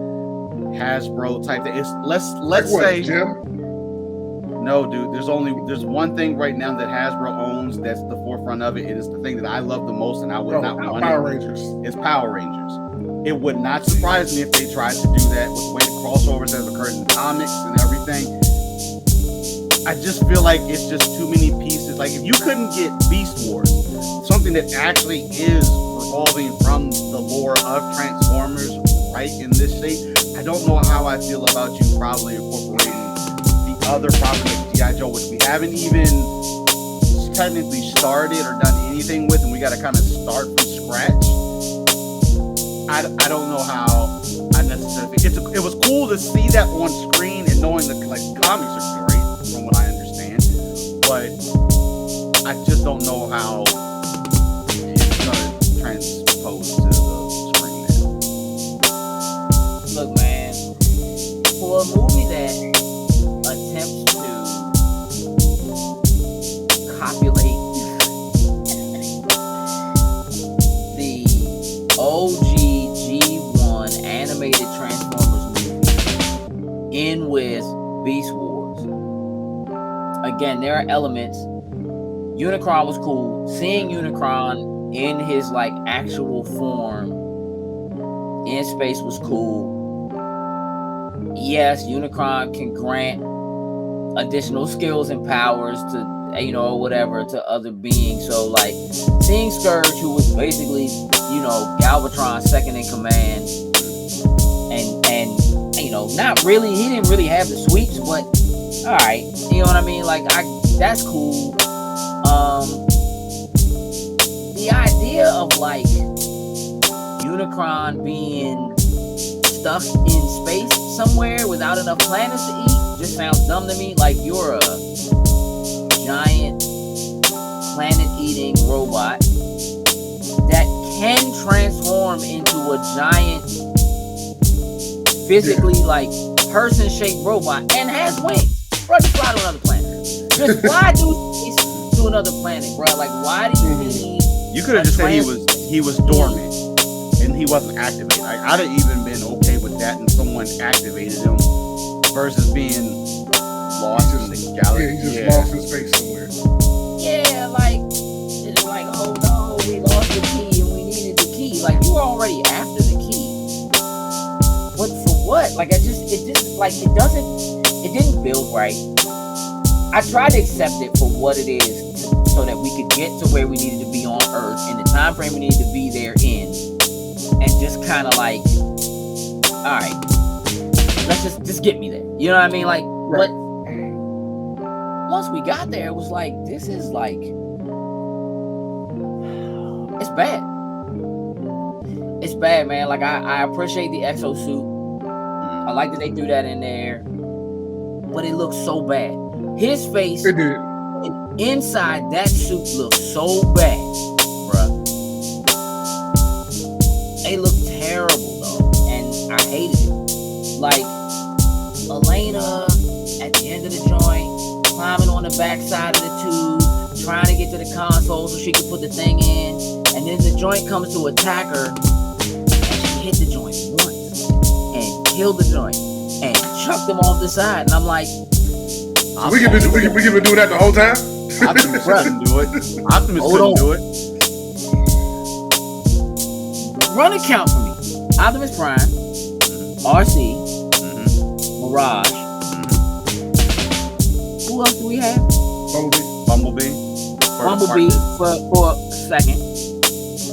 Hasbro type things. Let's say Jim? no, dude. There's one thing right now that Hasbro owns that's the forefront of it. It is the thing that I love the most, and I would not want Power Rangers. It's Power Rangers. It would not surprise me if they tried to do that with the way the crossovers have occurred in the comics and everything. I just feel like it's just too many pieces. Like if you couldn't get Beast Wars, something that actually is revolving from the lore of Transformers right in this state, I don't know how I feel about you probably incorporating the other property like G.I. Joe, which we haven't even technically started or done anything with, and we got to kind of start from scratch. I don't know how I necessarily think it was cool to see that on screen and knowing that like comics are great from what I understand, but I just don't know how it's gonna transpose to the screen now. Look, man, for a movie that attempts to copulate the OG G1 animated Transformers movie in with Beast Wars. Again, there are elements. Unicron was cool. Seeing Unicron in his like actual form in space was cool. Yes, Unicron can grant additional skills and powers to, you know, whatever, to other beings. So like seeing Scourge, who was basically, you know, Galvatron's second in command, and you know, not really, he didn't really have the sweeps, but all right, you know what I mean? Like that's cool. The idea of like Unicron being stuck in space somewhere without enough planets to eat just sounds dumb to me. Like you're a giant planet-eating robot that can transform into a giant, physically like person-shaped robot and has wings. Bro, just fly to another planet. Just fly to another planet, bro. Like, why do you need? You could have just said he was dormant and he wasn't activated. Like, I'd have even been okay with that, and someone activated him versus being lost in the galaxy. Yeah, he's just lost in space somewhere. Yeah, like it's like, oh no, we lost the key and we needed the key. Like you were already after the key. But for what? Like it didn't build right. I tried to accept it for what it is so that we could get to where we needed to be on Earth in the time frame we needed to be there in, and just kind of like, all right, let's just get me there. You know what I mean? Like, right. But once we got there, it was like, this is like, it's bad. It's bad, man. Like I appreciate the exosuit. I like that they threw that in there, but it looks so bad. His face inside that suit looks so bad, bruh. It looked terrible though, and I hated it. Like Elena at the end of the joint, climbing on the back side of the tube, trying to get to the console so she could put the thing in, and then the joint comes to attack her, and she hit the joint once and killed the joint and chucked them off the side, and I'm like, we can do that the whole time. Optimus couldn't do it. Optimus couldn't do it. Run a count for me. Optimus Prime, RC, Mirage. Who else do we have? Bumblebee for a second.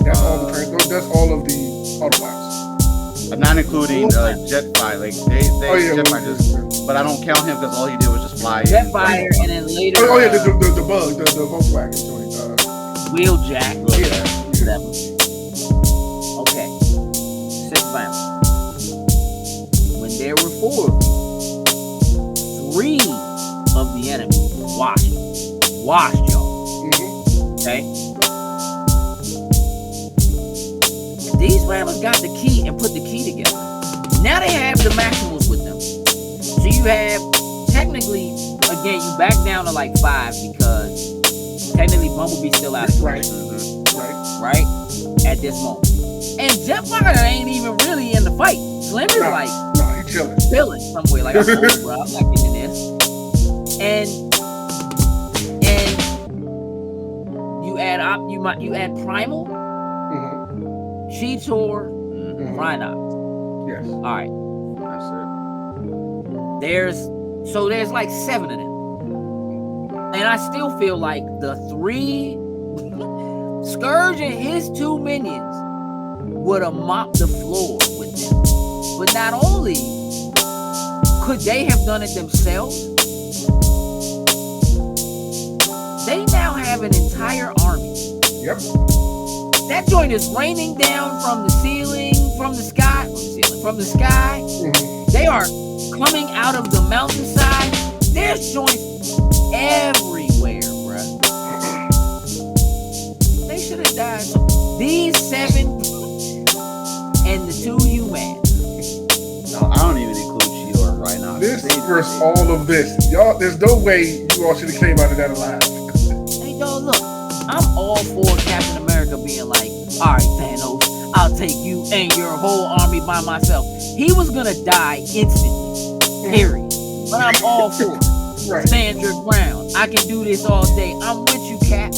That's all of the Autobots. Not including Jetfire. Like Jetfire but I don't count him because all he did was just fly. Jetfire, and then later. The bug, the Volkswagen joint. Wheeljack. Yeah. Whatever. 3 of the enemy washed, y'all. Okay. These Rammers got the key and put the key together. Now they have the Maximals with them. So you have, technically, again, you back down to like 5 because technically Bumblebee's still out of the right? At this moment. And Jetfire ain't even really in the fight. Slim is like, he chilling somewhere. Like, I'm old, bro. I'm not getting in this. And you add Primal, Cheetor, Rhinox. Yes. All right. That's it. There's like 7 of them. And I still feel like the 3 Scourge and his 2 minions would have mopped the floor with them. But not only could they have done it themselves, they now have an entire army. Yep. That joint is raining down from the ceiling, from the sky. They are coming out of the mountainside. There's joints everywhere, bruh. They should have died. These 7 and the 2 humans. No, I don't even include Cheetor right now. This versus all of this. Y'all, there's no way you all should have came out of that alive. Hey, dog, look. I'm all for Captain America being like, all right, Thanos, I'll take you and your whole army by myself. He was gonna die instantly, period. But I'm all for it. Right. Stand your ground. I can do this all day. I'm with you, Cap.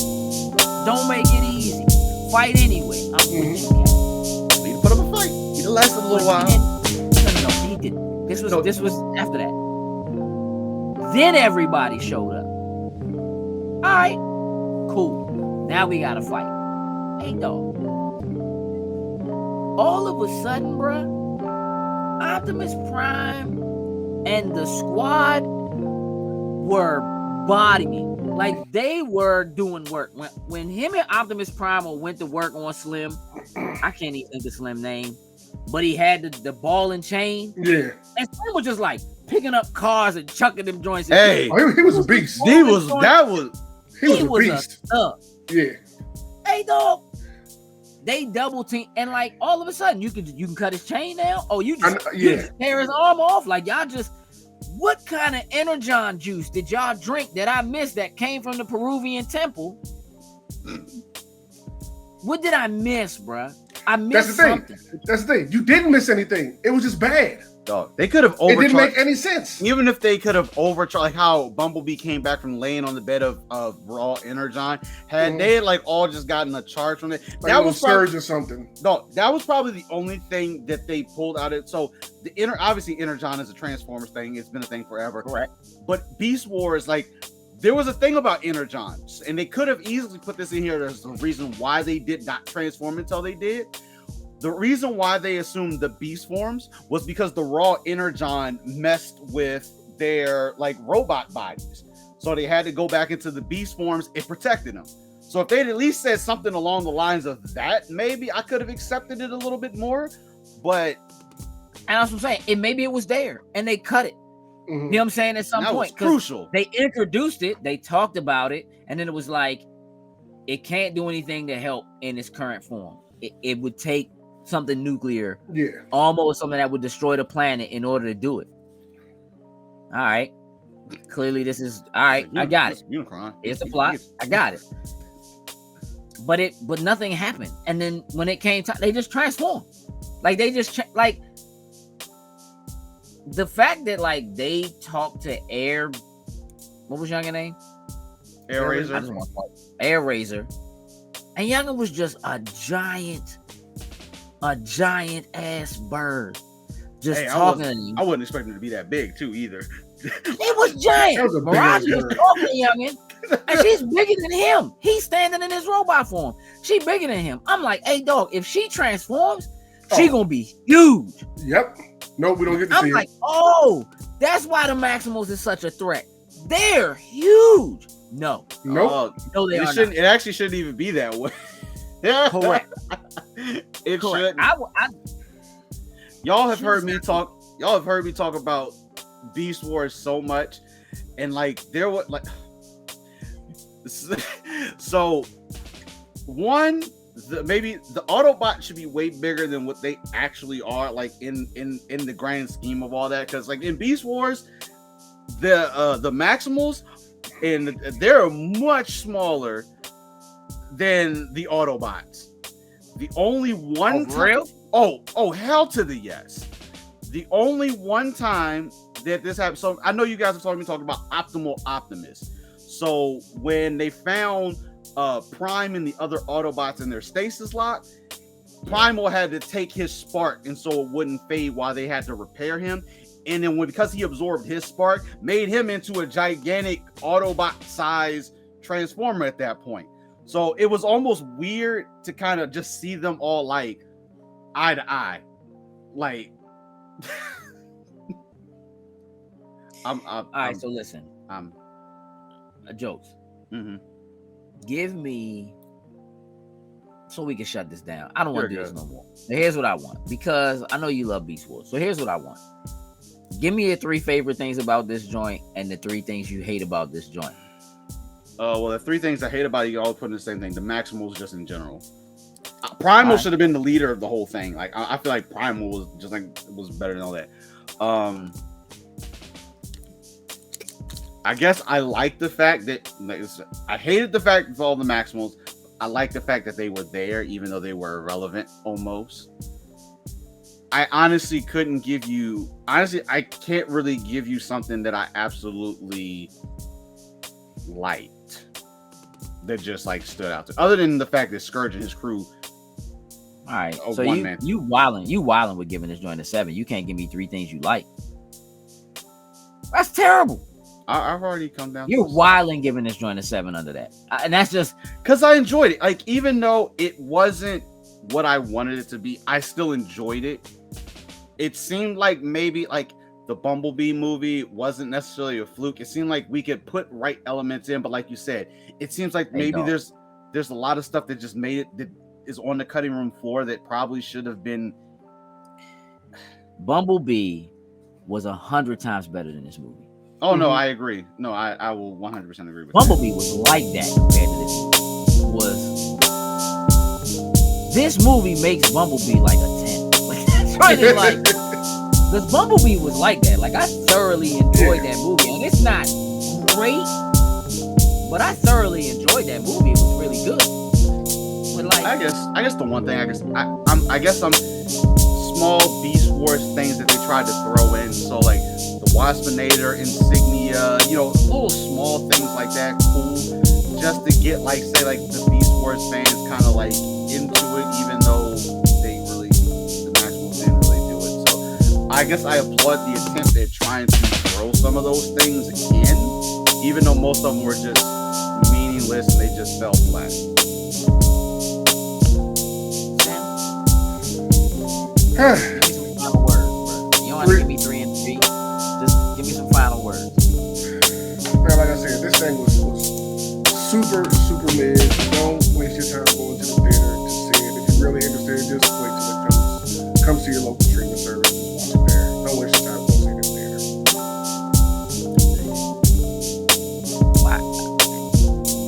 Don't make it easy. Fight anyway. I'm with you, Cap. He put up a fight. He lasted a little while. No, he didn't. This was after that. Then everybody showed up. All right, cool. Now we gotta fight. Hey, dog. All of a sudden, bruh, Optimus Prime and the squad were bodying. Like, they were doing work. When him and Optimus Prime went to work on Slim, I can't even think of Slim's name, but he had the ball and chain. Yeah. And Slim was just like picking up cars and chucking them joints. Hey, he was a beast. He was a beast. Yeah. Hey, dog. They double team, and like all of a sudden you can cut his chain now. Oh, you just tear his arm off. Like, y'all just, what kind of Energon juice did y'all drink that I missed that came from the Peruvian temple? What did I miss, bruh? I missed something. That's the thing. You didn't miss anything. It was just bad. Dog, they could have overcharged. It didn't make any sense. Even if they could have overcharged, like how Bumblebee came back from laying on the bed of raw Energon, had they like all just gotten a charge from it, like that was surge or something. No, that was probably the only thing that they pulled out of it. So obviously Energon is a Transformers thing. It's been a thing forever. Correct. But Beast Wars, like, there was a thing about Energon, and they could have easily put this in here as the reason why they did not transform until they did. The reason why they assumed the beast forms was because the raw Energon messed with their like robot bodies. So they had to go back into the beast forms. It protected them. So if they'd at least said something along the lines of that, maybe I could have accepted it a little bit more. But and that's what I'm saying. Maybe it was there and they cut it. Mm-hmm. You know what I'm saying? At some point. Was crucial. They introduced it, they talked about it, and then it was like, it can't do anything to help in its current form. It would take something nuclear, almost something that would destroy the planet in order to do it. All right, clearly this is all right. I got it. It's a plot. I got it. But nothing happened. And then when it came time, they just transformed. Like they just like the fact that like they talked to Air. What was Youngin' name? Air Razor. Air Razor. And Youngin was just a giant ass bird. Just talking. I wasn't expecting it to be that big too either. It was giant. Mirage was talking to Youngin, and she's bigger than him. He's standing in his robot form. She bigger than him. I'm like, hey dog, if she transforms, she gonna be huge. Yep. No, we don't get to see it. I'm like, oh, that's why the Maximals is such a threat. They're huge. No, no, they are shouldn't. Not. It actually shouldn't even be that way. Correct. It Correct. Y'all have heard me talk. Y'all have heard me talk about Beast Wars so much and like there was like so one. Maybe the Autobots should be way bigger than what they actually are, like in the grand scheme of all that. Because like in Beast Wars, the Maximals and they're much smaller than the Autobots. The only one real? Oh hell to the yes. The only one time that this happened. So I know you guys are talking about Optimal Optimus. So when they found Prime and the other Autobots in their stasis lock, Primal had to take his spark and so it wouldn't fade while they had to repair him. And then because he absorbed his spark, made him into a gigantic Autobot size transformer at that point. So it was almost weird to kind of just see them all like eye to eye. Like all right, so listen. Jokes. Mm-hmm. Give me, so we can shut this down. I don't want to do this no more. Now, here's what I want, because I know you love Beast Wars. So here's what I want. Give me your 3 favorite things about this joint and the 3 things you hate about this joint. Well, the 3 things I hate about it, you all put in the same thing. The Maximals, just in general. Primal should have been the leader of the whole thing. Like I feel like Primal was just like was better than all that. I guess I like the fact that I hated the fact of all the Maximals. I like the fact that they were there, even though they were irrelevant almost. I honestly couldn't give you. Honestly, I can't really give you something that I absolutely liked that just like stood out. Other than the fact that Scourge and his crew. All right, so you wilding with giving this joint a 7. You can't give me 3 things you like. That's terrible. I've already come down. You're wilding giving this joint a 7 under that, and that's just because I enjoyed it. Like even though it wasn't what I wanted it to be, I still enjoyed it. It seemed like maybe like the Bumblebee movie wasn't necessarily a fluke. It seemed like we could put right elements in, but like you said, it seems like maybe there's a lot of stuff that just made it that is on the cutting room floor that probably should have been. Bumblebee was 100 times better than this movie. Oh no, I agree. No, I will 100% agree with Bumblebee was like that compared to this movie. This movie makes Bumblebee like a 10. Like that's right. Like because Bumblebee was like that. Like I thoroughly enjoyed that movie, and it's not great, but I thoroughly enjoyed that movie. It was really good. But like, I guess the one thing I guess some small Beast Wars things that they tried to throw in. So like. Waspinator insignia, little small things like that, cool, just to get like say like the Beast Wars fans kind of like into it, even though the Maximals didn't really do it. So I guess I applaud the attempt at trying to throw some of those things in, even though most of them were just meaningless and they just fell flat. Give me some final words, bro. You don't have to give me 3 and 3. Just give me some final words. Man, like I said, this thing was super, super mid. Don't waste your time going to the theater to see it. If you're really interested, just wait till it comes to your local streaming service. Just watch it there. Don't waste your time going to see it in the theater.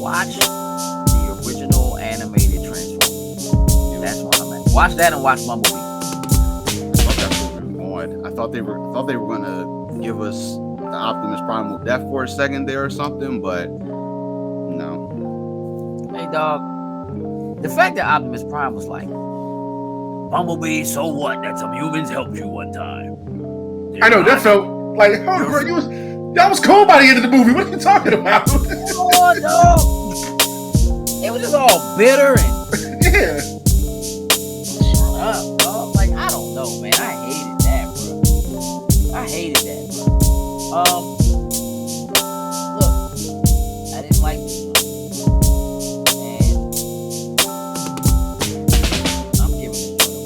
Watch the original animated Transformers. That's what I'm at. Watch that and watch Bumblebee. I thought they were gonna give us the Optimus Prime with death for a second there or something, but no. Hey dog, the fact that Optimus Prime was like, Bumblebee, so what? That some humans helped you one time. I know that felt like, bro, that was cool by the end of the movie. What are you talking about? Oh no, it was just all bitter and yeah. Shut up, dog. Like I don't know, man. I hated that, bro. I hated that, bro. Look, I didn't like this one. And I'm giving it a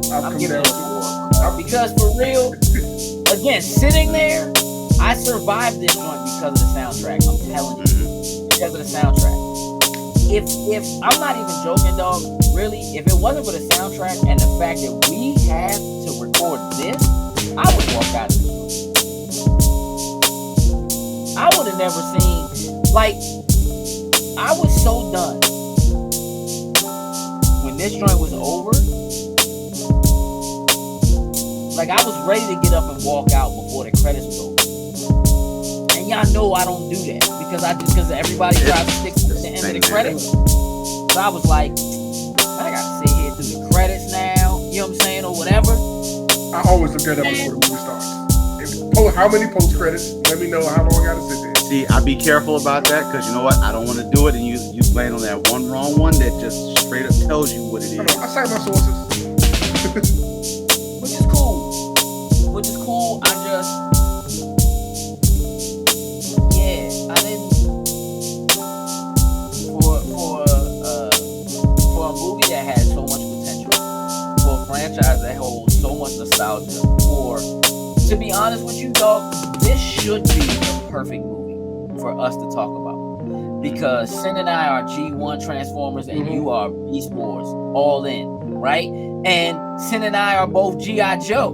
4. I'm giving it a 4. Because for real, again, sitting there, I survived this joint because of the soundtrack. I'm telling you. Because of the soundtrack. If I'm not even joking, dog, really, if it wasn't for the soundtrack and the fact that we have to record this, I would walk out of this room. ever seen. Like, I was so done when this joint was over. Like, I was ready to get up and walk out before the credits was over. And y'all know I don't do that because everybody tries to stick to the end of the credits. So I was like, I gotta sit here through the credits now. You know what I'm saying, or whatever. I always look that up before the movie starts. How many post credits? Let me know how long I gotta sit there. See, I be careful about that because you know what? I don't want to do it, and you land on that one wrong one that just straight up tells you what it is. I cite my sources, which is cool. Which is cool. I didn't for a movie that has so much potential, for a franchise that holds so much nostalgia, to be honest with you, dog, this should be the perfect movie for us to talk about. Because Sin and I are G1 Transformers and you are Beast Wars, all in, right? And Sin and I are both G.I. Joe,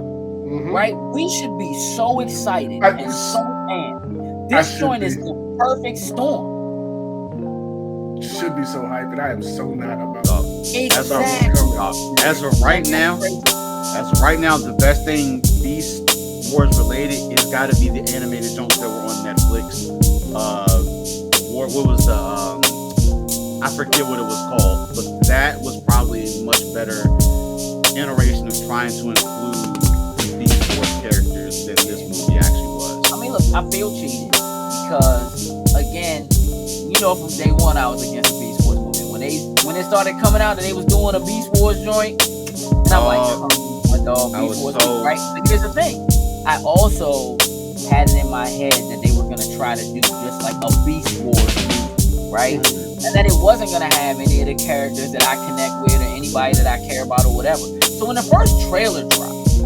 right? We should be so excited and so amped. This joint is the perfect storm. Should be so hyped, and I am so not about it. As of right now, the best thing Beast Wars related, it's got to be the animated joints that were on Netflix. What was the I forget what it was called, but that was probably a much better iteration of trying to include the Beast Wars characters than this movie actually was. I mean, look, I feel cheated because again, you know, from day one I was against the Beast Wars movie. When they started coming out and they was doing a Beast Wars joint, and I'm like, my dog, Beast Wars, right? But here's the thing. I also had it in my head that they were going to try to do just like a Beast Wars movie, right? And that it wasn't going to have any of the characters that I connect with or anybody that I care about or whatever. So when the first trailer dropped,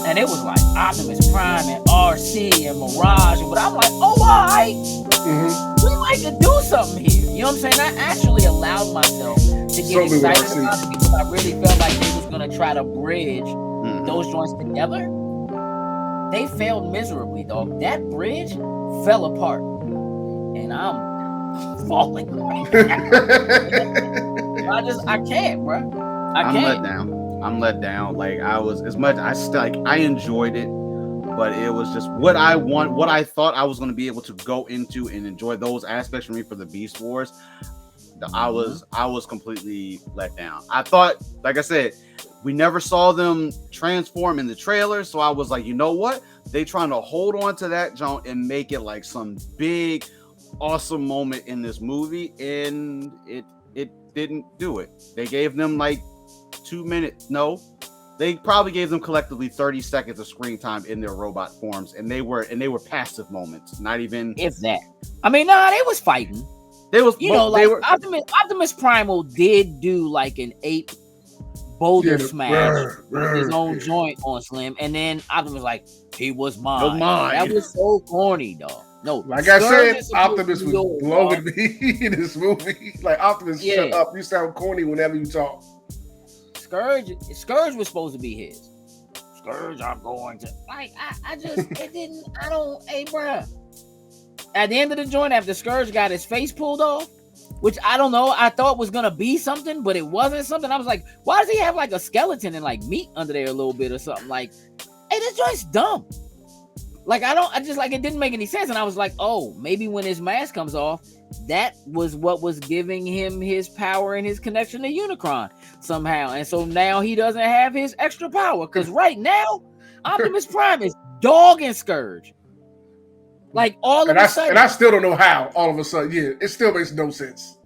and it was like Optimus Prime and RC and Mirage, but I'm like, oh, all right, we might could do something here. You know what I'm saying? I actually allowed myself to get excited about it because I really felt like they was going to try to bridge those joints together. They failed miserably, dog. That bridge fell apart, and I'm falling. I can't, bro. I can't. I'm let down. Like I was I enjoyed it, but it was just what I thought I was going to be able to go into and enjoy those aspects for me for the Beast Wars. I was completely let down. I thought, like I said, we never saw them transform in the trailer, so I was like, you know what? They trying to hold on to that junk and make it like some big, awesome moment in this movie, and it didn't do it. They gave them like 2 minutes. No, they probably gave them collectively 30 seconds of screen time in their robot forms, and they were passive moments. Not even if that. I mean, nah, they was fighting. They was, you know, like Optimus Primal did do like an ape boulder smash with his own joint on Slim, and then Optimus was like, he was mine. That was so corny, dog. No, like I said, Optimus was blowing me in this movie. Like, Optimus, shut up. You sound corny whenever you talk. Scourge was supposed to be his. Scourge, I'm going to like. Hey, bruh. At the end of the joint, after Scourge got his face pulled off, which I don't know, I thought was gonna be something, but it wasn't something. I was like, why does he have like a skeleton and like meat under there a little bit or something? Like, hey, this joint's dumb. Like, it didn't make any sense. And I was like, oh, maybe when his mask comes off, that was what was giving him his power and his connection to Unicron somehow. And so now he doesn't have his extra power because right now, Optimus Prime is dogging Scourge. Like all of a sudden, and I still don't know how. All of a sudden, yeah, it still makes no sense.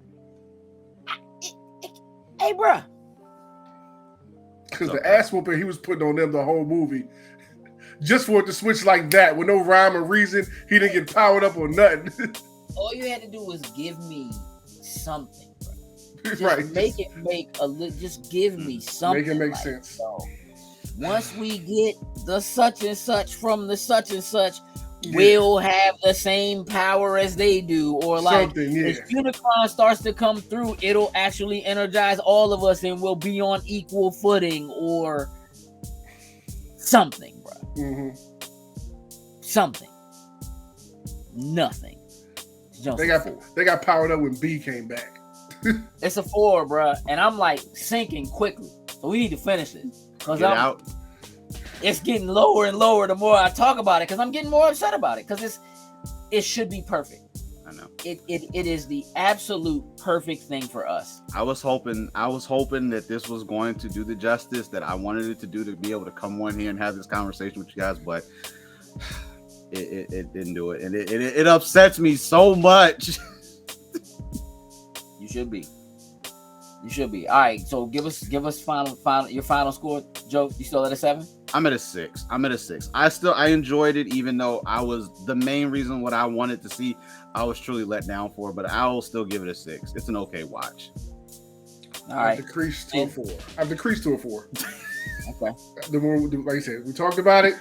Hey, bruh, because the ass whooping he was putting on them the whole movie, just for it to switch like that with no rhyme or reason, he didn't get powered up or nothing. All you had to do was give me something, bro. Just right? Just give me something. Make it make sense. So, once we get the such and such from the such and such. Will have the same power as they do, or like if Unicron starts to come through, it'll actually energize all of us and we'll be on equal footing, or something, bro. Something. Nothing. jump They a got 4. they got powered up when B came back. It's a 4, bruh. And I'm like sinking quickly. So we need to finish this. Because it's getting lower and lower the more I talk about it. Because I'm getting more upset about it. Because it should be perfect. I know. It is the absolute perfect thing for us. I was hoping that this was going to do the justice that I wanted it to do, to be able to come on here and have this conversation with you guys, but it didn't do it, and it upsets me so much. You should be. All right, so give us final your final score, Joe. You still at a 7? I'm at a 6. I enjoyed it, even though I was the main reason what I wanted to see. I was truly let down for, but I will still give it a 6. It's an okay watch. All right, I've decreased to a 4. Okay. The more, like I said, we talked about it.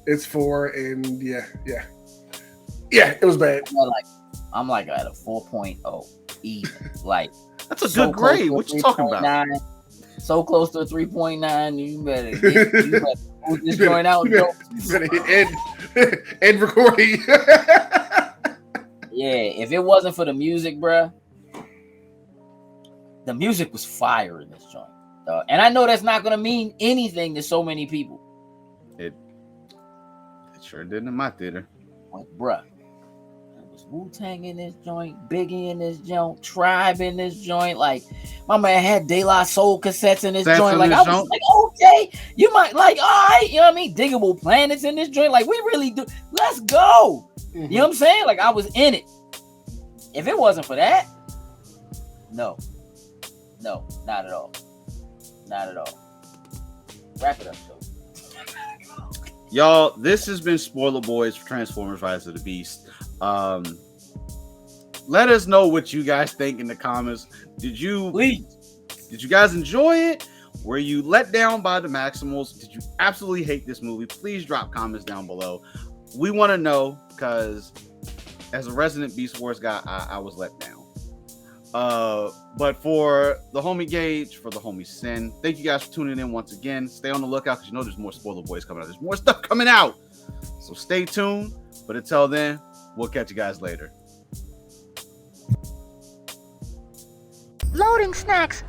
It's 4, and yeah, it was bad. I'm like at a 4.0 even. Like that's a good grade. What you talking about? So close to a 3.9. You better move this joint out. You better hit end recording. Yeah, if it wasn't for the music, bruh, the music was fire in this joint. And I know that's not gonna mean anything to so many people. It sure didn't in my theater. Like, bruh, there was Wu-Tang in this joint, Biggie in this joint, Tribe in this joint. Like, my man had De La Soul cassettes in this joint. Like, I was like, okay, you might like, all right, you know what I mean? Diggable Planets in this joint. Like, we really do. Let's go. Mm-hmm. You know what I'm saying? Like, I was in it. If it wasn't for that, no, not at all. Not at all. Wrap it up, Joe. Y'all, this has been Spoiler Boys for Transformers Rise of the Beast. Let us know what you guys think in the comments. Did you guys enjoy it? Were you let down by the Maximals? Did you absolutely hate this movie? Please drop comments down below. We want to know, because as a resident Beast Wars guy, I was let down. But for the homie Gage, for the homie Sin, thank you guys for tuning in once again. Stay on the lookout, because you know there's more Spoiler Boys coming out. There's more stuff coming out. So stay tuned. But until then, we'll catch you guys later. Loading snacks.